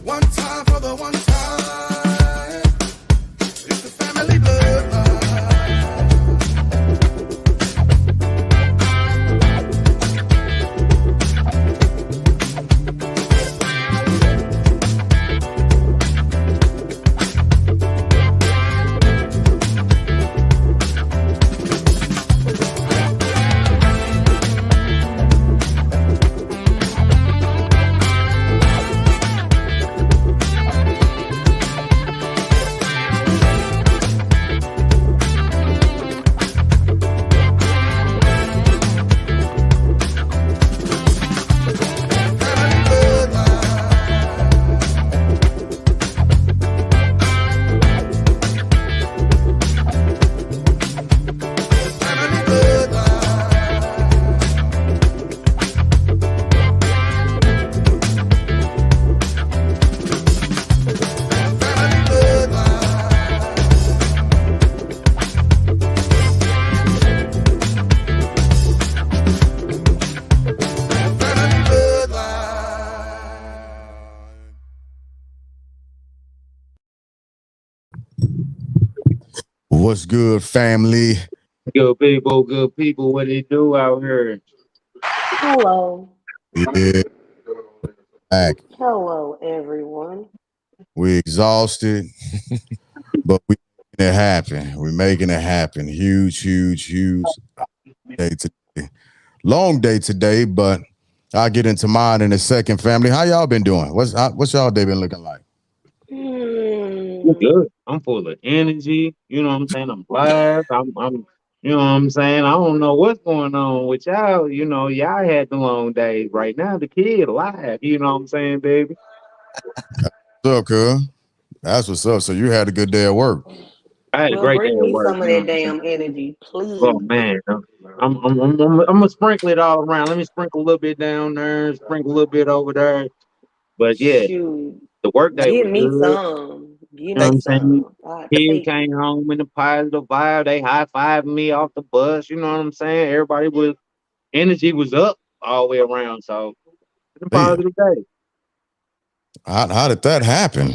One time for the one time. It's the family bloodline. What's good, family? Good people, what they do out here? Hello. Yeah, back. Hello, everyone. We exhausted, but we making it happen. We're making it happen. Huge, huge, huge day today. Long day today, but I'll get into mine in a second, family. How y'all been doing? What's y'all day been looking like? I'm Hmm. good. I'm full of energy. You know what I'm saying? I'm blessed. You know what I'm saying? I don't know what's going on with y'all. You know, y'all had the long days. Right now, the kid alive. You know what I'm saying, baby? What's up, cuz? That's what's up. So you had a good day at work. I had a Well, great day bring at me work. some of You know that what I'm saying? damn energy, Oh please. man, I'm gonna sprinkle it all around. Let me sprinkle a little bit down there, sprinkle a little bit over there. But yeah, Shoot. the work day Give was me good. some. Give You know what me I'm saying? some. I Kid take came it. home in a positive vibe. They high fived me off the bus. You know what I'm saying? Everybody was energy was up all the way around. So it's a Damn. positive day. How did that happen?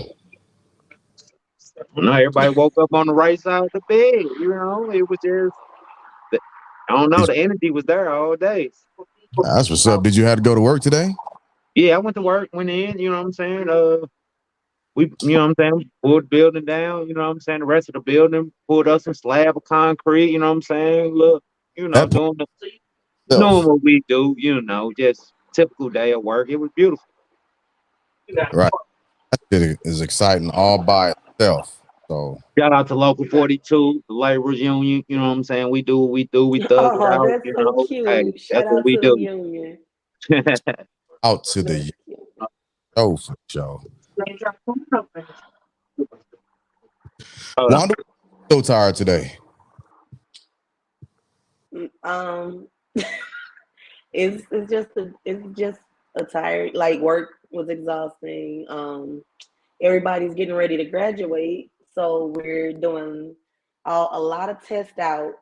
You know, everybody woke up on the right side of the bed. You know, it was just I don't know. Did The energy was there all day. That's what's up. Did you have to go to work today? Yeah, I went to work, went in. You know what I'm saying? You know what I'm saying? Pulled the building down. You know what I'm saying? The rest of the building pulled up some slab of concrete. You know what I'm saying? Look, That part doing itself. what we do, just typical day of work. It was beautiful. Right. That shit is exciting all by itself. So Shout out to Local 42, the laborers union. You know what I'm saying? We do what we do. We thug it Oh, out. that's so Hey, cute. that's Shout what out we to the do. union. out to That's the cute. show for sure. Hold on. Wanda was so tired today. Um, it's just a tired. Like work was exhausting. Everybody's getting ready to graduate, so we're doing a lot of test outs.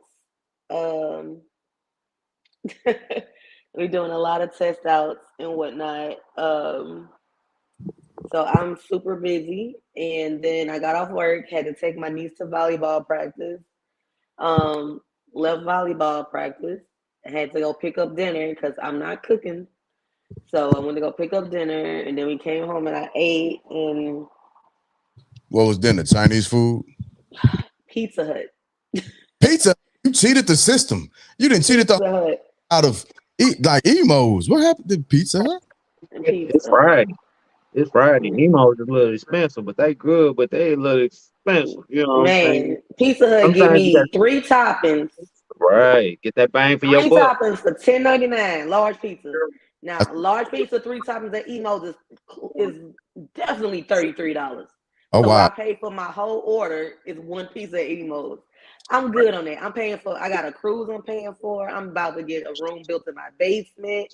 Um, we're doing a lot of test outs and whatnot. So I'm super busy, and then I got off work, had to take my niece to volleyball practice. Um, Left volleyball practice. I had to go pick up dinner because I'm not cooking. So I went to go pick up dinner, and then we came home and I ate and What was dinner? Chinese food? Pizza Hut. Pizza? You cheated the system. You didn't cheat it Pizza Hut out of like emos. What happened to Pizza Hut? and It's Pizza Hut. Friday. It's Friday. Emos is a little expensive, but they good, but they a little expensive. You know what I'm saying? Man, Pizza Hut give Sometimes you got me three toppings. right. Get that bang for your Three buck. toppings for $10.99. Large pizza. Now, large pizza, three toppings at Emos is definitely $33. Oh So what wow. I paid for my whole order is one pizza at Emos. I'm good on that. I'm paying for. I got a cruise. I'm paying for. I'm about to get a room built in my basement.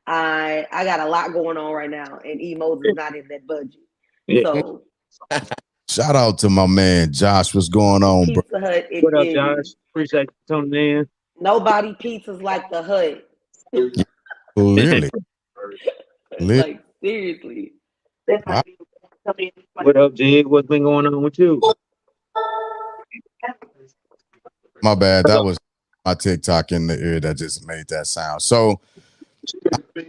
I got a lot going on right now, and Emos is not in that budget. Yeah. So Shout out to my man Josh. What's going on, bro? Pizza Hut, it What up, is. Josh? Appreciate you tuning Nobody pizzas like the Hut. Clearly. in. Clearly. Like seriously. I What up, Jig? What's been going on with you? My bad. That was my TikTok in the ear that just made that sound. So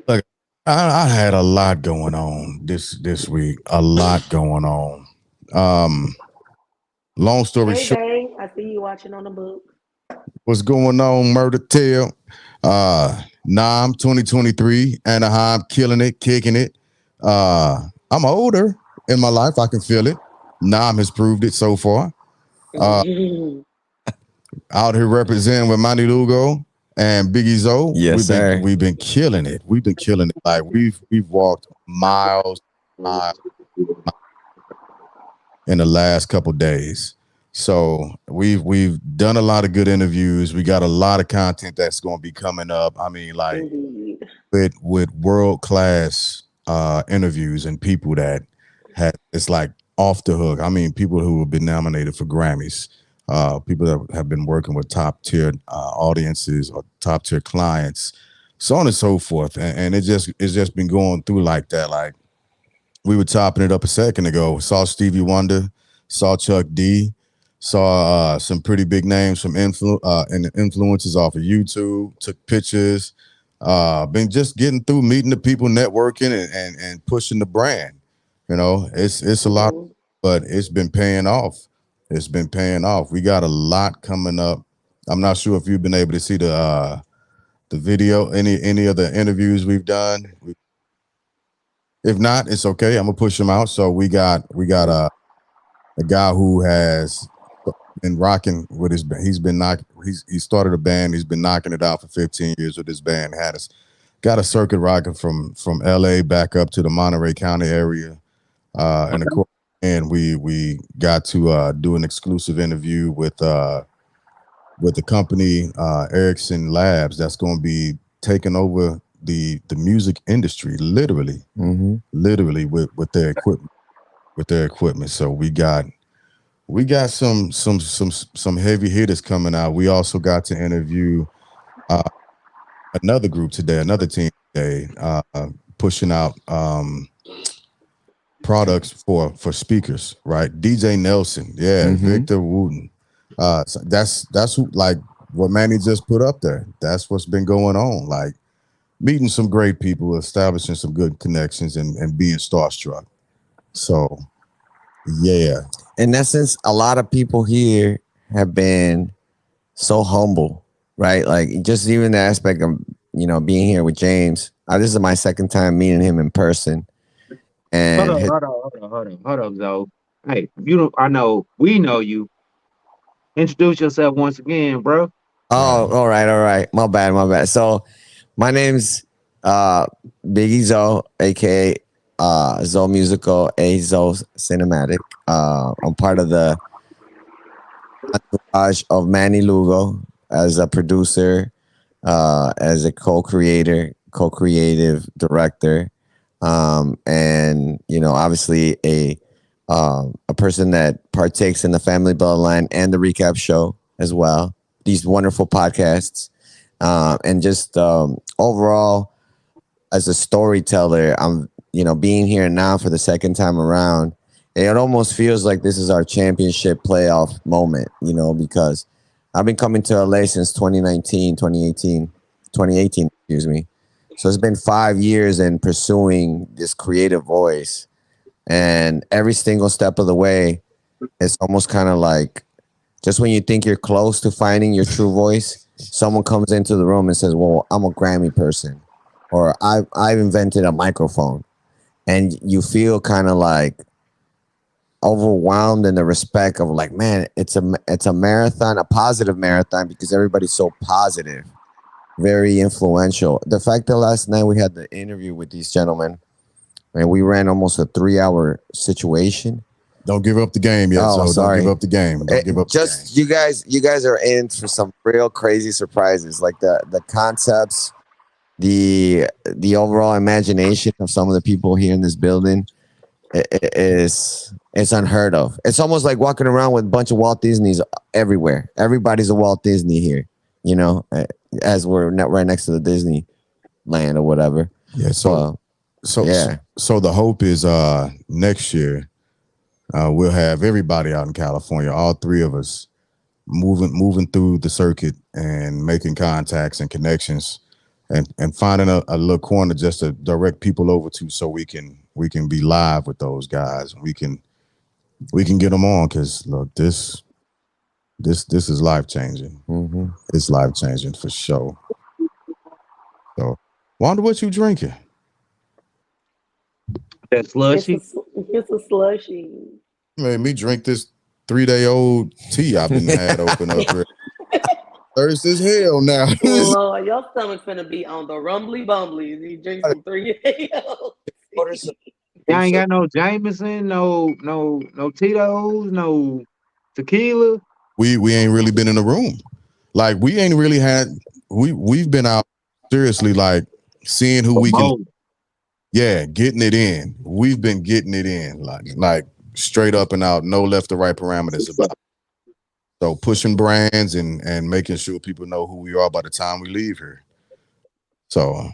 look, I had a lot going on this week. A lot going on. Um, long story Hey, short, Bay, I see you watching on the book. what's going on, Murder Tail? Nam 2023, Anaheim, killing it, kicking it. I'm older in my life. I can feel it. Nam has proved it so far. Out here representing with Manny Lugo and Biggie Zoe. Yes, sir. We've been killing it. We've been killing it. Like we've walked miles, miles in the last couple days. So we've done a lot of good interviews. We got a lot of content that's going to be coming up. I mean, like Indeed. with world class interviews and people that had it's like off the hook. I mean, people who have been nominated for Grammys, people that have been working with top tier audiences or top tier clients, so on and so forth. And it's just been going through like that. Like we were chopping it up a second ago. Saw Stevie Wonder, saw Chuck D, saw some pretty big names from and influencers off of YouTube. Took pictures. Been just getting through, meeting the people, networking, and pushing the brand. You know, it's a lot, Mhm. but it's been paying off. It's been paying off. We got a lot coming up. I'm not sure if you've been able to see the video, any of the interviews we've done. If not, it's okay. I'm gonna push them out. So we got a guy who has been rocking with his band. He started a band. He's been knocking it out for 15 years with his band. Got a circuit rocking from LA back up to the Monterey County area. And of course, and we got to do an exclusive interview with the company Ericsson Labs that's going to be taking over the music industry, literally, Mm-hmm. literally with their equipment. So we got some heavy hitters coming out. We also got to interview uh, another group today, another team today, pushing out products for speakers, right? DJ Nelson, yeah, Mhm. Victor Wooten. So that's who, like what Manny just put up there. That's what's been going on. Like meeting some great people, establishing some good connections, and being starstruck. So yeah, In essence, a lot of people here have been so humble, right? Like just even the aspect of being here with James. This is my second time meeting him in person, Hold and up, hold up, hold up, hold up, hold up, Zoe. Hey, you don't. I know we know you. Introduce yourself once again, bro. oh, all right, my bad. So my name's Biggie Zoe, aka Zoe Musical, a Zoe Cinematic. I'm part of the entourage of Manny Lugo as a producer, as a co-creator, co-creative director, and obviously a person that partakes in the Family Bloodline and the Recap Show as well. These wonderful podcasts, and just overall as a storyteller, I'm being here now for the second time around. It almost feels like this is our championship playoff moment, because I've been coming to LA since 2018, excuse me. So it's been 5 years in pursuing this creative voice. And every single step of the way, it's almost kind of like just when you think you're close to finding your true voice, someone comes into the room and says, well, I'm a Grammy person, or I've invented a microphone. And you feel kind of like overwhelmed in the respect of like, man, it's a marathon, a positive marathon, because everybody's so positive, very influential. The fact that last night we had the interview with these gentlemen and we ran almost a 3-hour situation. don't give up the game yet. Oh, So sorry. don't give up the game. Don't give up the game. Just you guys are in for some real crazy surprises, like the concepts, the overall imagination of some of the people here in this building. It's unheard of. It's almost like walking around with a bunch of Walt Disneys everywhere. Everybody's a Walt Disney here, as we're right next to the Disney land or whatever. Yeah. So Yeah. So the hope is next year we'll have everybody out in California, all three of us, moving through the circuit and making contacts and connections and finding a little corner just to direct people over to so we can be live with those guys. We can get them on because look, this is life changing. Mm-hmm. It's life changing for sure. So, wonder what you drinking? That It's a slushy. it's a slushy. Made me drink this 3 day old tea I've been had open up here. Thirst as hell now. Lord, your stomach finna be on the rumbly bumbly. You drink some 3 Order some. Y'all ain't got no Jameson, no Tito's, no tequila. we ain't really been in the room. Like we ain't really had we've been out seriously like seeing who we can getting it in. We've been getting it in like straight up and out, no left or right parameters about. So pushing brands and making sure people know who we are by the time we leave here. So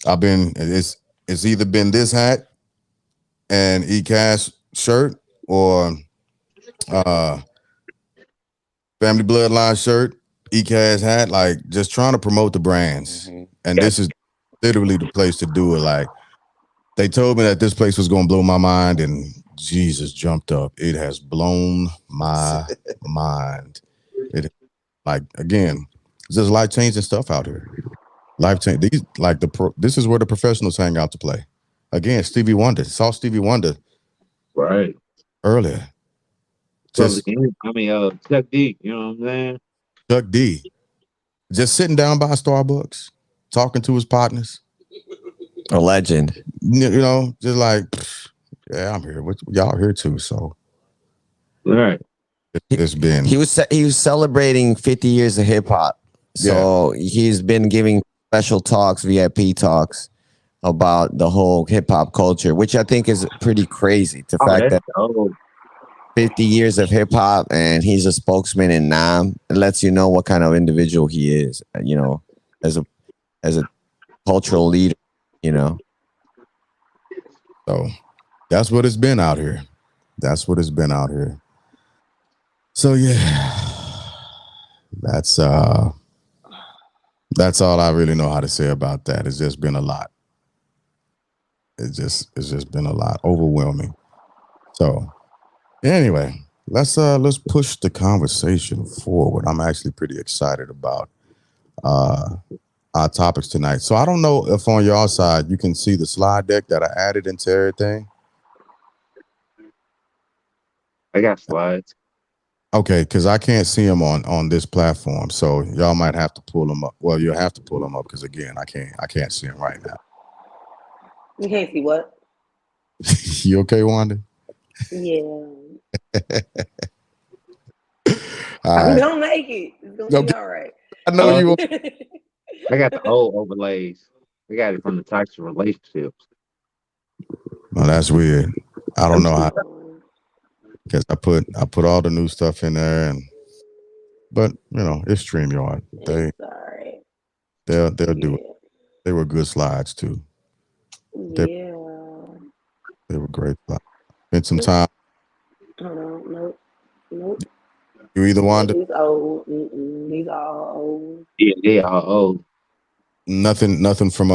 it's either been this hat and E-Cash shirt or uh Family Bloodline shirt, E-Cash hat, like just trying to promote the brands. Mm-hmm. And this is literally the place to do it. Like they told me that this place was gonna blow my mind, and Jesus jumped up. It has blown my mind. It like again, it's just life changing stuff out here. Life change. These like this is where the professionals hang out to play. Again, Stevie Wonder. Saw Stevie Wonder Right. earlier. Just Chuck D. You know what I'm saying? Chuck D. Just sitting down by Starbucks, talking to his partners. A legend. You know, just like, yeah, I'm here. Y'all here too. So, Right. it's been. He was celebrating 50 years of hip hop. So he's been giving special talks, VIP talks about the whole hip hop culture, which I think is pretty crazy. The fact that 50 years of hip hop and he's a spokesman in Nam, it lets you know what kind of individual he is, you know, as a cultural leader, you know. So that's what it's been out here. That's what it's been out here. So yeah, that's all I really know how to say about that. It's just been a lot. It's just been a lot, overwhelming. So anyway, let's push the conversation forward. I'm actually pretty excited about our topics tonight. So I don't know if on your side you can see the slide deck that I added into everything. I got slides. Okay, because I can't see them on this platform, so y'all might have to pull them up. Well, you'll have to pull them up because again, I can't see them right now. You can't see what? You okay, Wanda? Yeah. All right. Don't make it. It's gonna be all right. I know you. I got the old overlays. I got it from the types of relationships. Well, that's weird. I don't know how because I put all the new stuff in there, but you know it's StreamYard. They'll do it. They were good slides too. They were great slides. Spent some time. Hold on, nope. You either Wanda? These old. These are all old. Yeah, they are old. Nothing from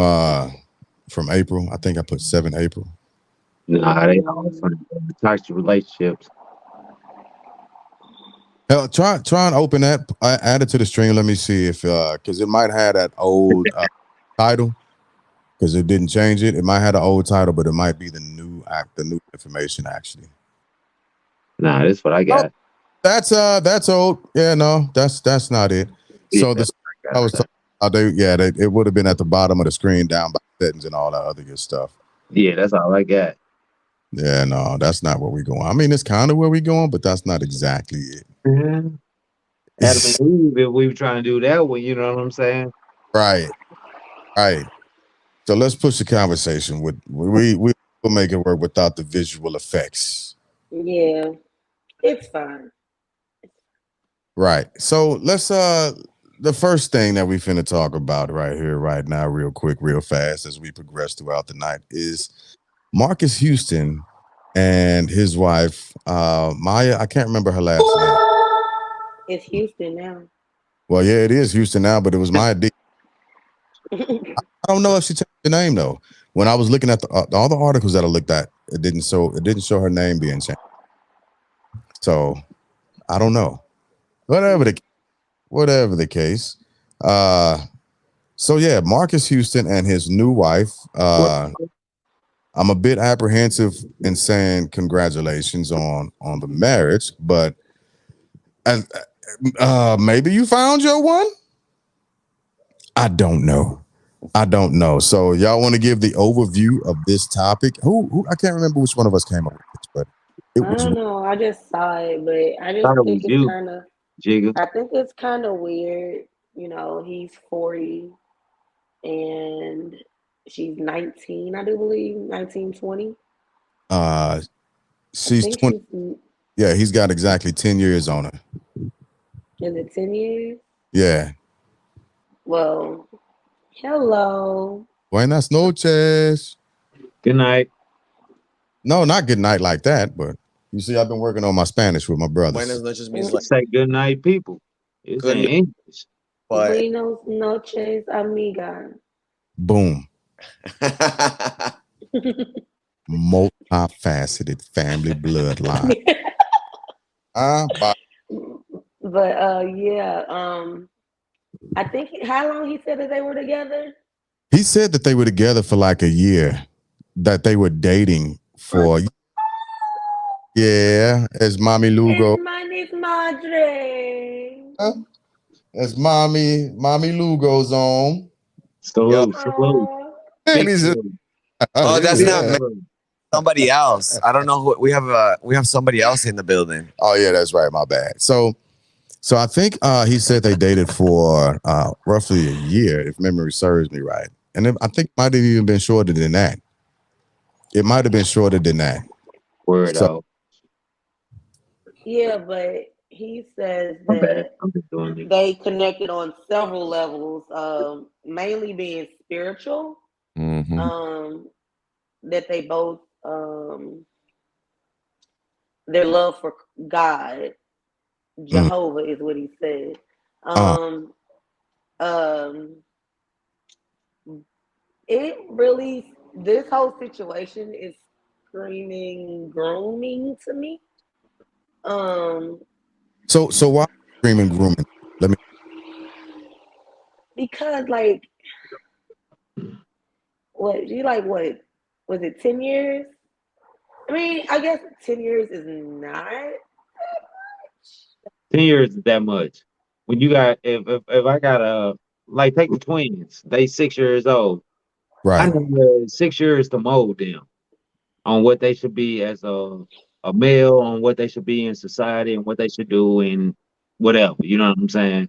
April. I think I put 7 April. Nah, they all from the types of relationships. Hell, try and open that. Add it to the stream. Let me see if because it might have that old title because it didn't change it. It might have the old title, but it might be the new information actually. Nah, that's what I got. Oh, that's old. Yeah, no, that's not it. So I was talking about it would have been at the bottom of the screen down by settings and all that other good stuff. Yeah, that's all I got. Yeah, no, that's not where we're going. I mean, it's kind of where we're going, but that's not exactly it. Adam and Eve, if we were trying to do that one, you know what I'm saying? Right. So let's push the conversation. We'll make it work without the visual effects. Yeah, it's fine. Right. So let's the first thing that we finna talk about right here, right now, real quick, real fast, as we progress throughout the night, is Marcus Houston and his wife, Maya, I can't remember her last name. It's Houston now. Well, yeah, it is Houston now, but it was Maya D. I don't know if she changed the name though. When I was looking at all the articles that I looked at, it didn't show her name being changed. So I don't know. Whatever the case. So yeah, Marcus Houston and his new wife. I'm a bit apprehensive in saying congratulations on the marriage, but maybe you found your one. I don't know. So y'all want to give the overview of this topic? Who I can't remember which one of us came up with this, but it I was don't know. I just saw it, but I just Thought it think was it's you, kind of. Jigga. I think it's kind of weird. He's 40 and she's 19. I do believe 19, 20. uh I she's think 20. she's. Yeah, he's got exactly 10 years on her. Is it 10 years? Yeah. Well, hello. Buenas noches. Good night. No, not good night like that, but you see, I've been working on my Spanish with my Buenas brothers. noches means It like say good night, people. It's in good, English. but Buenos noches, amiga. Boom. Multifaceted family bloodline. But But yeah, I think how long he said that they were together? he said that they were together for like a year, that they were dating for, yeah, as Mommy Lugo. Hermanis madre. As Mommy Lugo's on. yo. Salute. Oh, And Big he's just, salute. Oh, that's Big not yeah. me. salute. Somebody else. I don't know who we have somebody else in the building. Oh yeah, that's right. My bad. So I think he said they dated for roughly a year, if memory serves me right. And I think it might have even been shorter than that. It might have been shorter than that. Word So out. yeah, but he says My bad. that I'm just doing it. they connected on several levels, mainly being spiritual. Mm-hmm. That they both their love for God, mm, Jehovah is what he said. uh, Um, um, it really this whole situation is screaming grooming to me. Um, so why screaming grooming? Let me. because what was it 10 years? I mean, I guess 10 years is not 10 years is that much. When you got if I got like take the twins, they 6 years old. I Right. know 6 years to mold them on what they should be as a male, on what they should be in society, and what they should do and whatever. You know what I'm saying?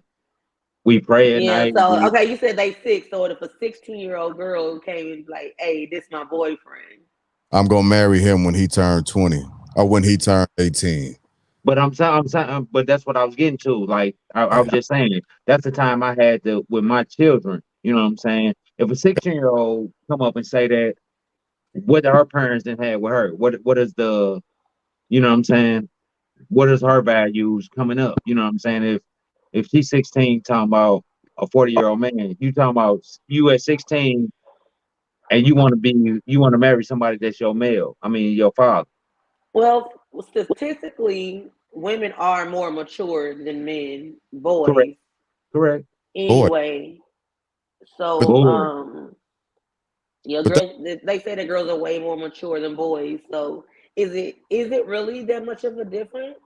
We pray at yeah. night. So okay, you said they six. So if a 16-year-old girl came and like, hey, this my boyfriend. I'm gonna marry him when he turned 20 or when he turned 18. But I'm saying, but that's what I was getting to. Like I was Yeah. just saying, that's the time I had to with my children. You know what I'm saying? If a 16-year-old come up and say that, what her parents didn't have with her, what is the, you know what I'm saying? What is her values coming up? You know what I'm saying? If she's 16, talking about a 40-year-old man, you talking about you at 16 and you want to marry somebody that's your male. I mean your father. Well, statistically, women are more mature than men, Correct. boys, Correct. Boy, anyway. but So, Boy. yeah, but that, girls. They say that girls are way more mature than boys. So, is it really that much of a difference?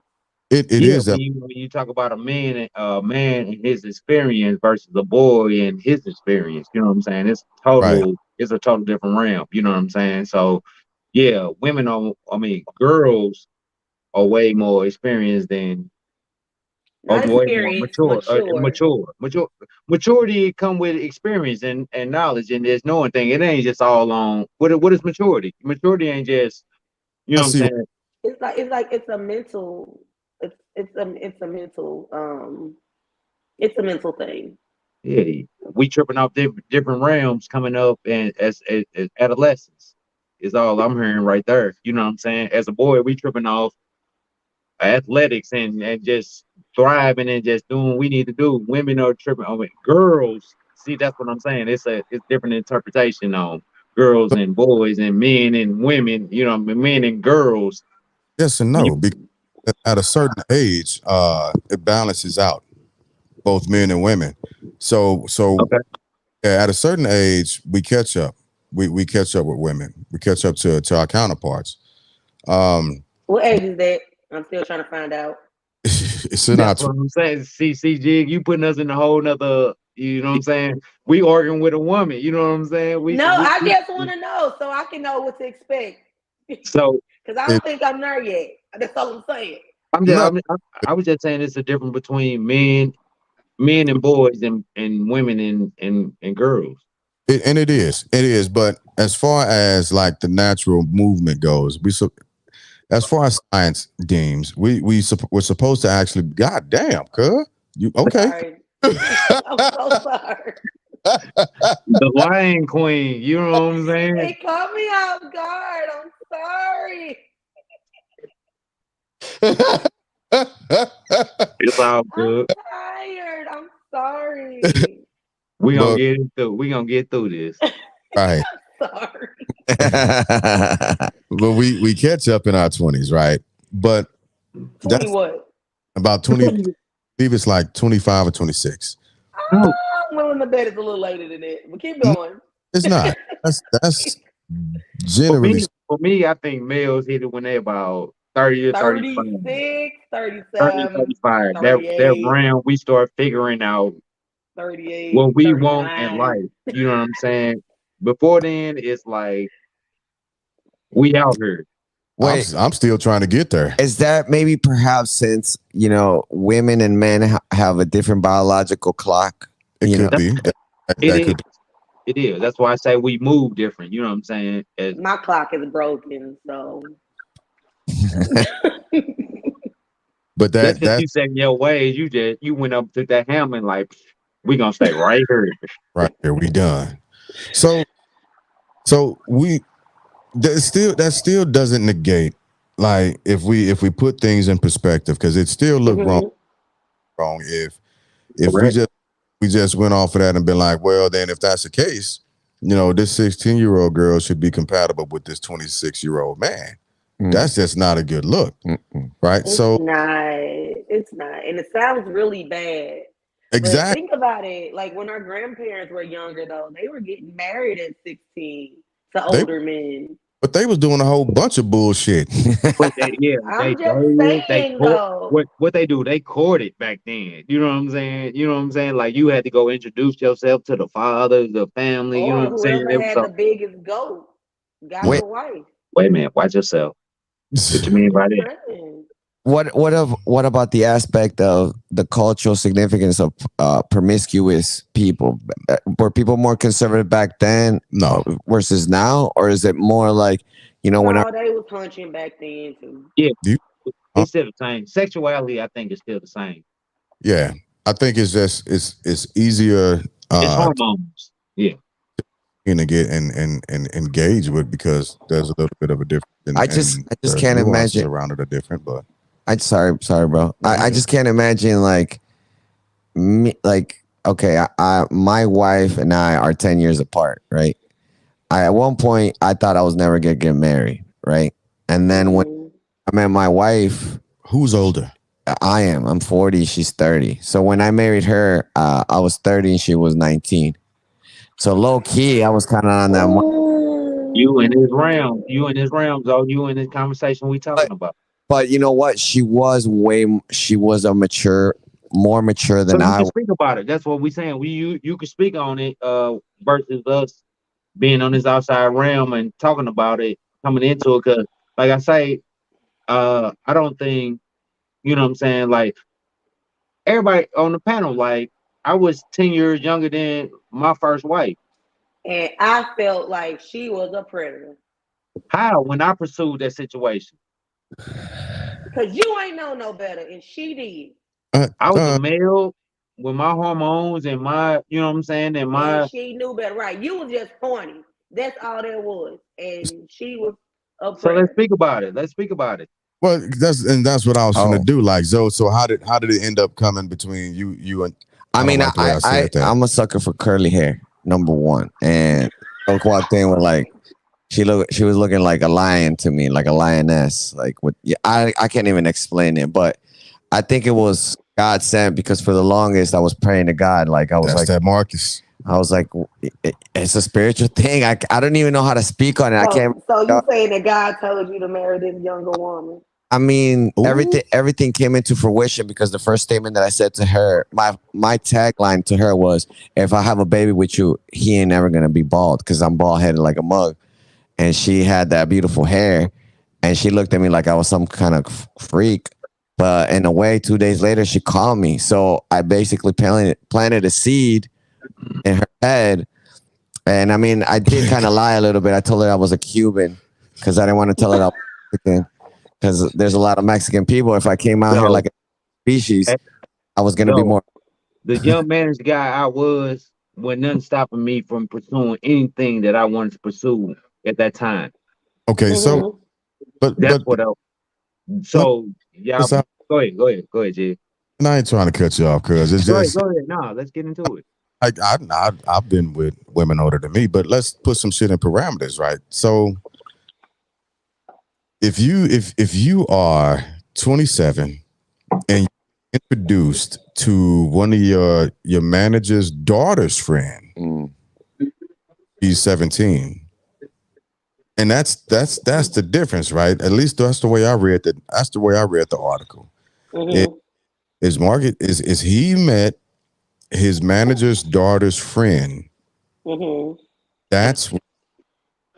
it Yeah, is that when you talk about a man and his experience versus a boy and his experience, you know what I'm saying? right. It's a total different realm, you know what I'm saying? So yeah, women are I mean, girls are way more experienced than or Not way more experience, mature. maturity come with experience and knowledge and there's knowing thing. It ain't just all on what is maturity? Maturity ain't just, you I know what I'm see. saying? It's a mental. It's a mental thing. Yeah, we tripping off different realms coming up and as adolescents. is all I'm hearing right there. You know what I'm saying? As a boy, we tripping off athletics and just thriving and just doing what we need to do. Women are tripping on it. Girls, see, that's what I'm saying. It's different interpretation on girls and boys and men and women. You know, men and girls. Yes and You, no, because at a certain age, it balances out both men and women. So okay. yeah, at a certain age, we catch up. We catch up with women. We catch up to our counterparts. Um, What age is that? I'm still trying to find out. it's in That's our what I'm saying. See, Jig, you putting us in a whole nother. You know what I'm saying? We arguing with a woman. You know what I'm saying? No, I just want to know so I can know what to expect. So Because I it, don't think I'm there yet. That's all I'm saying. I'm just, no, I was just saying it's a difference between men and boys and women and girls. and it is. But as far as like the natural movement goes, as far as science deems, we're supposed to actually. God damn, cuz you okay? Sorry. I'm so sorry. The Lion Queen. You know what I'm saying? It caught me off guard. I'm sorry. It's all I'm good. tired. I'm sorry. But We gonna get through this. right, Sorry. but we catch up in our 20s, right? But 20 that's what? about 20. I believe it's like 25 or 26. No, I'm willing to bet it's a little later than that. But keep No, going. it's not. That's for generally me, for me, I think males hit it when they about 30 or 35. 36, 30, 37, 35. That 38, round we start figuring out 38, what we want in 39. life. You know what I'm saying? Before then, it's like we out here. Wait, I'm still trying to get there. is that maybe perhaps since women and men have a different biological clock? It You know, could be. It That is. could be. It is. That's why I say we move different. You know what I'm saying? My clock is broken, so But That's just that's you setting your ways. You went up to that hammer and like we gonna stay right here. right there. We done. So we that still doesn't negate like if we put things in perspective because it still look mhm. wrong if Correct. we just went off of that and been like, well, then if that's the case, this 16-year-old girl should be compatible with this 26-year-old man. Mm, That's just not a good look, mm. right? It's So not. It's not. And it sounds really bad. But exactly, think about it. Like when our grandparents were younger, though, they were getting married at 16 to they older men. but they was doing a whole bunch of bullshit. But they I'm just dated, they saying, court though, what they do, they courted back then. You know what I'm saying? You know what I'm saying? Like you had to go introduce yourself to the father, the family, you know or what I'm saying? whoever It was had so the biggest goat got Wait, the wife. wait a minute, watch yourself. What you mean I'm by just that? saying. what about the aspect of the cultural significance of promiscuous people? Were people more conservative back then No, versus now, or is it more like when No, they was punching back then, too. Yeah, you, uh, it's still the same. Sexuality, I think, is still the same. yeah, I think it's just it's easier It's hormones. Yeah. to get and engage with because there's a little bit of a difference I and just the can't nuances imagine. around it are different. But Sorry, bro. no, you I good. just can't imagine like me like okay, my wife and I are 10 years apart, right? At one point I thought I was never gonna get married, right? And then when Mhm. I met my wife, Who's older? I'm 40, she's 30. So when I married her, I was 30 and she was 19. So low key, I was kind of on that. You in Ooh. his realm. You in his realm, though. You in this conversation we But talking about. but you know what? She was more mature So than you I can was. speak about it. That's what we saying. You can speak on it, versus us being on this outside realm and talking about it, coming into it. Cause like I say, I don't think, you know what I'm saying, like everybody on the panel, like I was 10 years younger than my first wife. And I felt like she was a predator. How when I pursued that situation? Because you ain't know no better, and she did. Uh, I was a uh, male with my hormones and my, you know what I'm saying, and And my she knew better. Right. You was just horny. That's all there was. And she was a So let's prayer. speak about it. Let's speak about it. Well, that's what I was gonna Oh, do. Like, so how did it end up coming between you and? I I don't mean, like the way I said that. I'm a sucker for curly hair, number one. And Coke walked in with like she was looking like a lion to me, like a lioness. Like with yeah, I can't even explain it, but I think it was God sent because for the longest I was praying to God, like That's that Marcus. I was like, it's a spiritual thing. I don't even know how to speak on it. I can't. So you saying that God told you to marry this younger woman? I mean, Ooh. everything came into fruition because the first statement that I said to her, my tagline to her was, "If I have a baby with you, he ain't never gonna be bald because I'm bald headed like a mug." And she had that beautiful hair, and she looked at me like I was some kind of freak. But in a way, 2 days later, she called me. So I basically planted a seed in her head. And I mean, I did kind of lie a little bit. I told her I was a Cuban because I didn't want to tell her I was Mexican because there's a lot of Mexican people. If I came out here like a species, I was going to be Yo, more. the young managed guy I was when nothing stopping me from pursuing anything that I wanted to pursue at that time. Okay, so Mhm. That's but what I, let so y'all this out. go ahead, Jay. And I ain't trying to cut you off because it's just Go ahead. Nah, let's get into it. I've been with women older than me, but let's put some shit in parameters, right? So if you are 27 and introduced to one of your manager's daughter's friend, Mm. he's 17. And that's the difference, right? At least that's the way I read the article. Mhm. Is he met his manager's daughter's friend. Mhm. That's What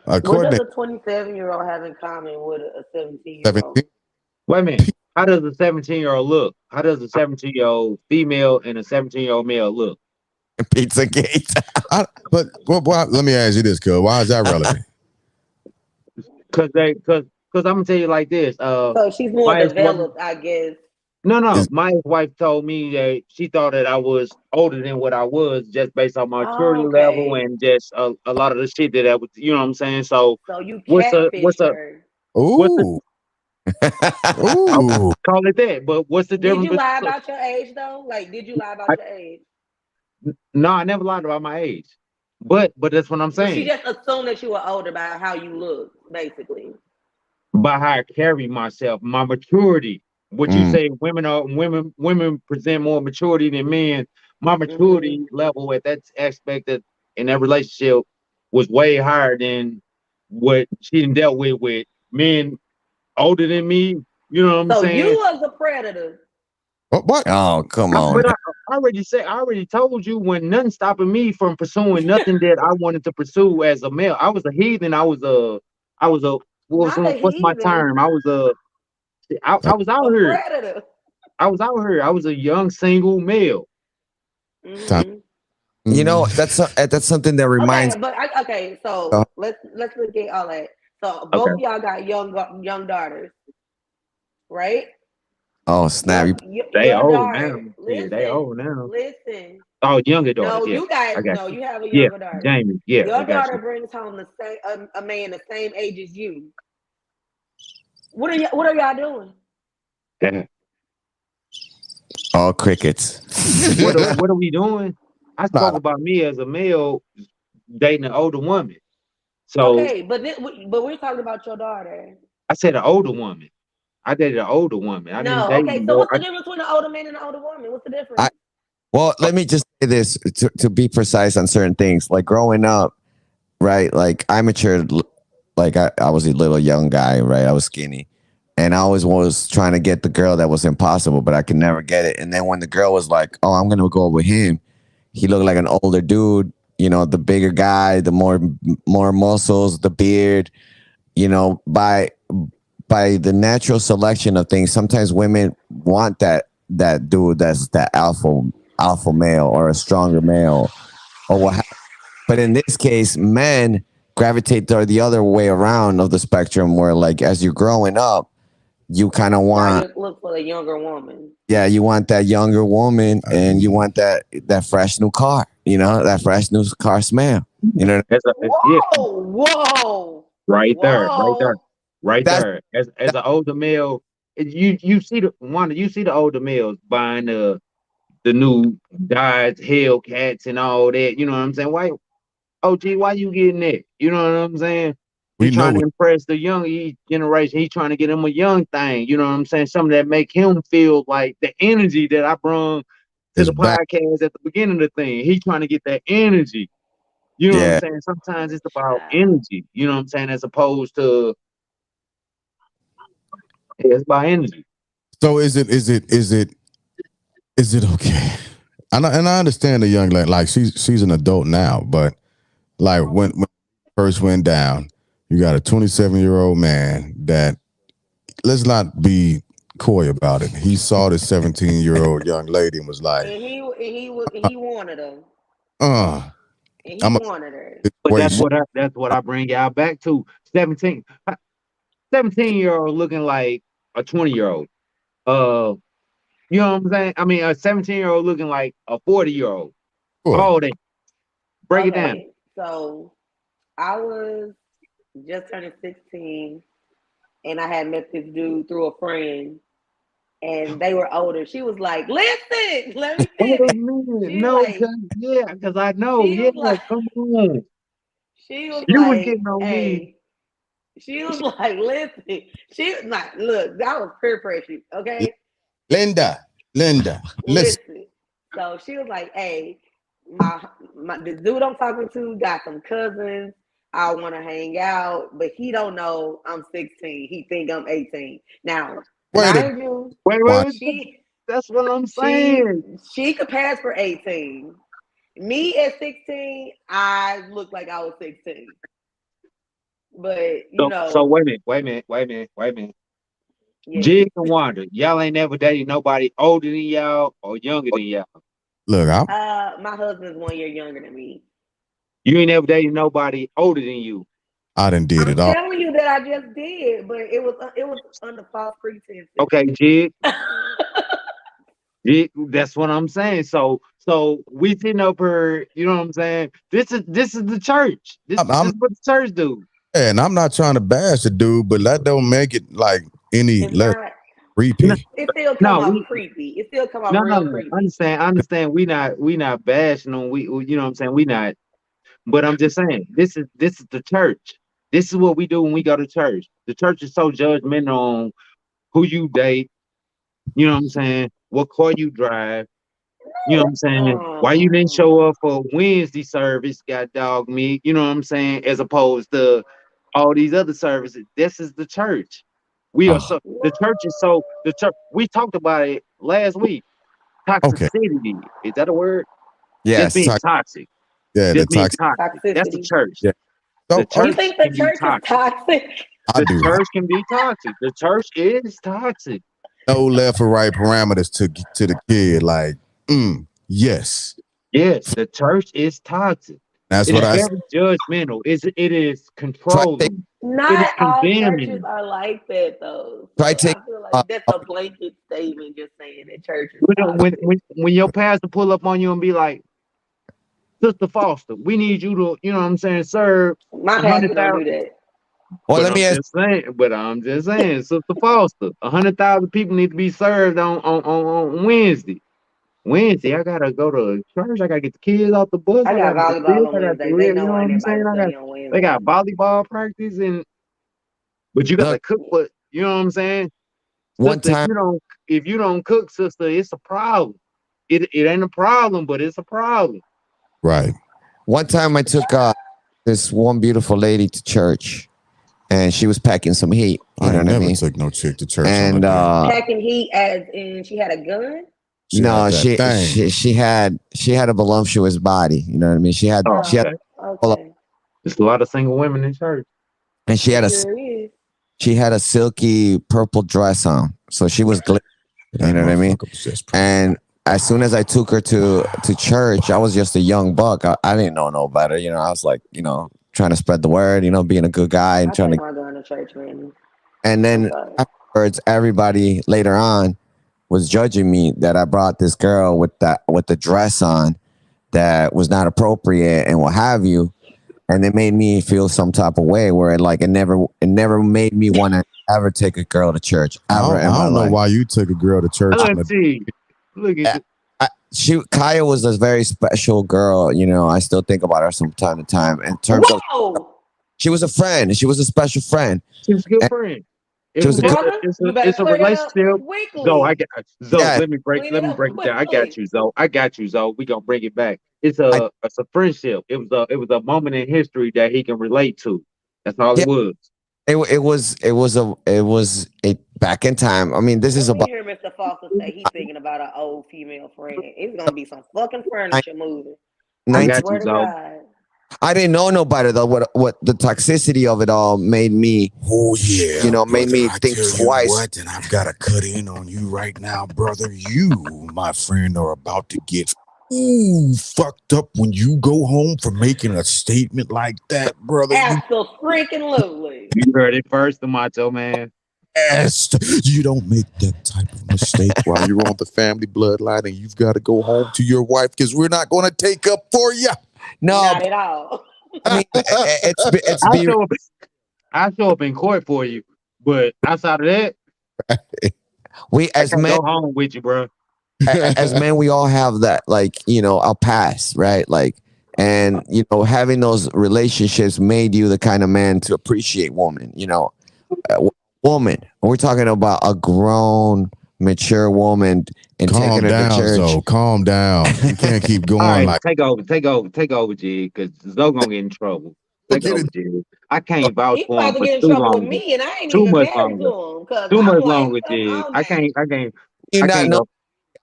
according does to a 27-year-old have in common with a 17-year-old? 17. Wait a minute. How does a 17-year-old look? How does a 17-year-old female and a 17-year-old male look? Pizza Gate. But why, let me ask you this, cuz why is that relevant? Cause I'm gonna tell you like this. So she's more My ex-wife, developed, I guess. no. Is My wife told me that she thought that I was older than what I was just based on my maturity Oh, level okay. and just a lot of the shit that I was, you know what I'm saying? So So you what's a catfished her. what's the ooh I'll ooh call it that? But what's the Did difference you lie between? about your age though? Like, did you lie I, about your age? no, I never lied about my age. But that's what I'm But she saying. just assumed that you were older by how you look, basically. By how I carry myself, my maturity. What you Mm. say, women present more maturity than men. My Mhm. maturity level at that aspect of in that relationship was way higher than what she done dealt with men older than me. You know what I'm So you saying? was a predator. what? Oh, come on. But I already told you when nothing stopping me from pursuing nothing that I wanted to pursue as a male. I was a heathen. I was a Not a what's my heathen, term? I was out a here. predator. I was out here. I was a young single male. Time. Mhm. You know, Mm, that's something that reminds. Okay. So Uh, let's look at all that. So Okay. both of y'all got young daughters, right? oh snap! They Your old now. daughter. Yeah, they Listen, old now. listen. Oh, younger daughters. No, Yeah, you got I got no. you. You have a Yeah, younger daughter. Jamie. Yeah, I Your got daughter you. brings home the same a man the same age as you. What are y'all doing? Yeah. All crickets. What are we doing? I spoke nah, about me as a male dating an older woman. So Okay, but we're talking about your daughter. I said an older woman. I dated an older woman. I didn't No, date okay. So no. what's the difference between an older man and an older woman? What's the I difference? well, let me just say this to be precise on certain things. Like growing up, right? Like I matured. Like I was a little young guy, right? I was skinny, and I always was trying to get the girl that was impossible, but I could never get it. And then when the girl was like, "Oh, I'm gonna go with him," he looked like an older dude. You know, the bigger guy, the more muscles, the beard. You know, by the natural selection of things, sometimes women want that dude that's that alpha male or a stronger male or what. But in this case, men gravitate toward the other way around of the spectrum, where like as you're growing up, you kind of So I want, just look for a younger woman. yeah, you want that younger woman, and you want that fresh new car, that fresh new car smell. Yeah, Whoa, right there, right there, whoa. right That's there. As that, an older male, you see you see the older males buying the new Dodge Hellcats and all that. You know what I'm saying? Why, OG, why you getting that? You know what I'm saying? He We know trying to impress the young generation. He trying to get him a young thing. You know what I'm saying? Something that make him feel like the energy that I brought to it's the back. podcast at the beginning of the thing. He trying to get that energy. You know what I'm yeah. saying? Sometimes it's about Child. energy. You know what I'm saying? As opposed to it's about energy. So is it okay? And I understand the young lady, like she's an adult now, but like when it first went down, you got a 27-year-old man that, let's not be coy about it. He saw this 17-year-old young lady and was like, And he wanted her. uh, And he I'm a wanted her. But situation. that's what I bring y'all back to. 17, 17-year-old looking like a 20-year-old. Uh, you know what I'm saying? I mean, a 17-year-old looking like a 40-year-old. Sure. All that. Break it down. Okay, so I was just turning 16, and I had met this dude through a friend, and they were older. She was like, "Listen, let me Wait a finish." minute. She was No, like, cause I know. she Yeah, was like, come on. she was You was like, getting on me. "Hey." She was like, "Listen." She was like, "Look, that was peer pressure, okay? Linda, listen. Listen." So she was like, "Hey, my the dude I'm talking to got some cousins. I want to hang out, but he don't know I'm 16. He think I'm 18. Now, Wait a mind you, minute. she That's what I'm she saying. she could pass for 18. Me at 16, I looked like I was 16. But So wait a minute. yes. Jig and Wanda, y'all ain't never dated nobody older than y'all or younger than y'all. Look, My husband's 1 year younger than me. You ain't never dated nobody older than you. I done did it I'm all. telling you that I just did, but it was under false pretenses. Okay, Jig. That's what I'm saying. So we sitting up here, you know what I'm saying? This is the church. This I'm is what the church do. and I'm not trying to bash the dude, but that don't make it like any It's less not. No, creepy. It still come no, off we creepy. It still come off no, real no. creepy. I understand. We not bashing on. You know what I'm saying. We not. But I'm just saying, this is the church. This is what we do when we go to church. The church is so judgmental on who you date. You know what I'm saying? What car you drive. You know what I'm saying? Why you didn't show Um, up for Wednesday service, got dog me, you know what I'm saying? As opposed to all these other services. This is the church. We are Oh, so the church is so the church we talked about it last week. okay. Toxicity. Is that a word? Just Yes. being toxic. Yeah, the Just being toxic. toxic. That's the toxicity. church. Yeah. The So You church think the can be church is toxic. toxic? I The do have church can be toxic. The church is toxic. no left or right parameters to the kid. Like, yes, Yes, the church is toxic. that's It what is I said. very judgmental. It is Try take controlling. It is Not all churches condemning. are like that though. try So take I feel like that's a blanket statement just saying that church is When toxic. when when your pastor pull up on you and be like, Sister Foster, we need you to, you know what I'm saying, serve My a hundred pastor don't do thousand. that. Well, let me ask. But I'm just saying, Sister Foster, 100,000 people need to be served on Wednesday. Wednesday, I gotta go to church. I gotta get the kids off the bus. I I got gotta do volleyball this. on I gotta Wednesdays. do They it. You know know what I ain't I'm in saying? Bible I got study on they got Wednesdays. volleyball practice but you gotta Look, cook. But you know what I'm saying, one sister. time, If you don't cook, sister, it's a problem. It ain't a problem, but it's a problem. Right. one time I took this one beautiful lady to church, and she was packing some heat. You I know ain't what I never mean? took no chick to church on a And date. Packing heat as in she had a gun? She had no, that she thing. she she had a voluptuous body. You know what I mean? Oh, She had okay. all of, Okay. There's a lot of single women in church. and It sure is. she had a silky purple dress on, so she was glitter. You That know what I mean? motherfucker was just pretty. And as soon as I took her to church, I was just a young buck. I didn't know no better. You know, I was like, trying to spread the word. Being a good guy and I trying take to. my gun to church, man. And I'm then sorry. after afterwards, everybody later on was judging me that I brought this girl with the dress on that was not appropriate and what have you. And it made me feel some type of way where it never made me want to ever take a girl to church ever in my I don't know life. why you took a girl to church. Let's see. Look at Kaya was a very special girl. You know, I still think about her from time to time. In terms of, Whoa, she was a friend. She was a special friend. she's a good And friend. she was a good. brother, you better It's a clear that up relationship. Zoe, quickly. I got Zoe. Yeah, Let me Clean it up break it down. I got quickly. you, Zoe. I got you, Zoe. We gonna bring it back. I, It's a friendship. It was a moment in history that he can relate to. That's all yeah. it was. It was a back in time. I mean, this is Let me about hear Mr. Foster say he's thinking about an old female friend. It's gonna be some fucking furniture moving. I I 19. got you, swear to Zoe. God. I didn't know no better though. What the toxicity of it all made me, Oh yeah, you know, made brother, me I think tell twice. you what, and I've got to cut in on you right now, brother. You, my friend, are about to get fucked up when you go home for making a statement like that, brother. You Absolutely. You heard it first, Tomato man. asked. You don't make that type of mistake while you're on the family bloodline, and you've got to go home to your wife because we're not going to take up for you. No, Not at all. I mean, it's I be show up. I show up in court for you, but outside of that, we I as can't men go home with you, bro. as men we all have that, like, you know, our past, right? Like, and you know, having those relationships made you the kind of man to appreciate woman. You know, woman. We're talking about a grown, mature woman and taking Calm her to down, church. Zoe. Calm down. You can't keep All going right, like. take over, G, because Zoe gonna get in trouble. Take Get over, it. G. I can't vouch He for him about to for get in too trouble with long, me, and I ain't too even much married to longer, him because too I'm much like, longer, come G. on now. You I not can't know. go.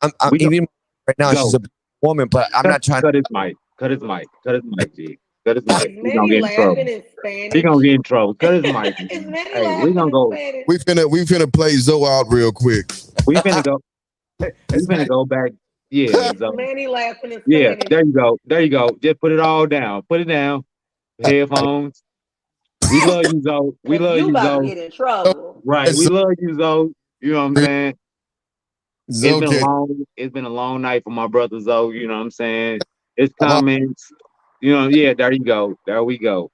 I'm We go, even right now. She's Zoe. a woman, but I'm not trying. Cut his mic, G. Cut his mic. Is He gonna Manny get in trouble. laughing in He Spanish? gonna get in trouble. Cut his mic. Is Manny Hey, we laughing gonna in go. Spanish? We finna play Zoe out real quick. We finna go. We finna go back. Yeah, Is Zoe. Manny laughing in Yeah, Spanish? there you go. There you go. Just put it all down. Put it down. Headphones. We love you, Zoe. We Because love you you, about to Zoe. get in trouble. Right. We love you, Zoe. You know what I'm saying? Zoe, can It's been a long night for my brother Zoe. You know what I'm saying? It's our comments. You know, yeah, there you go. There we go.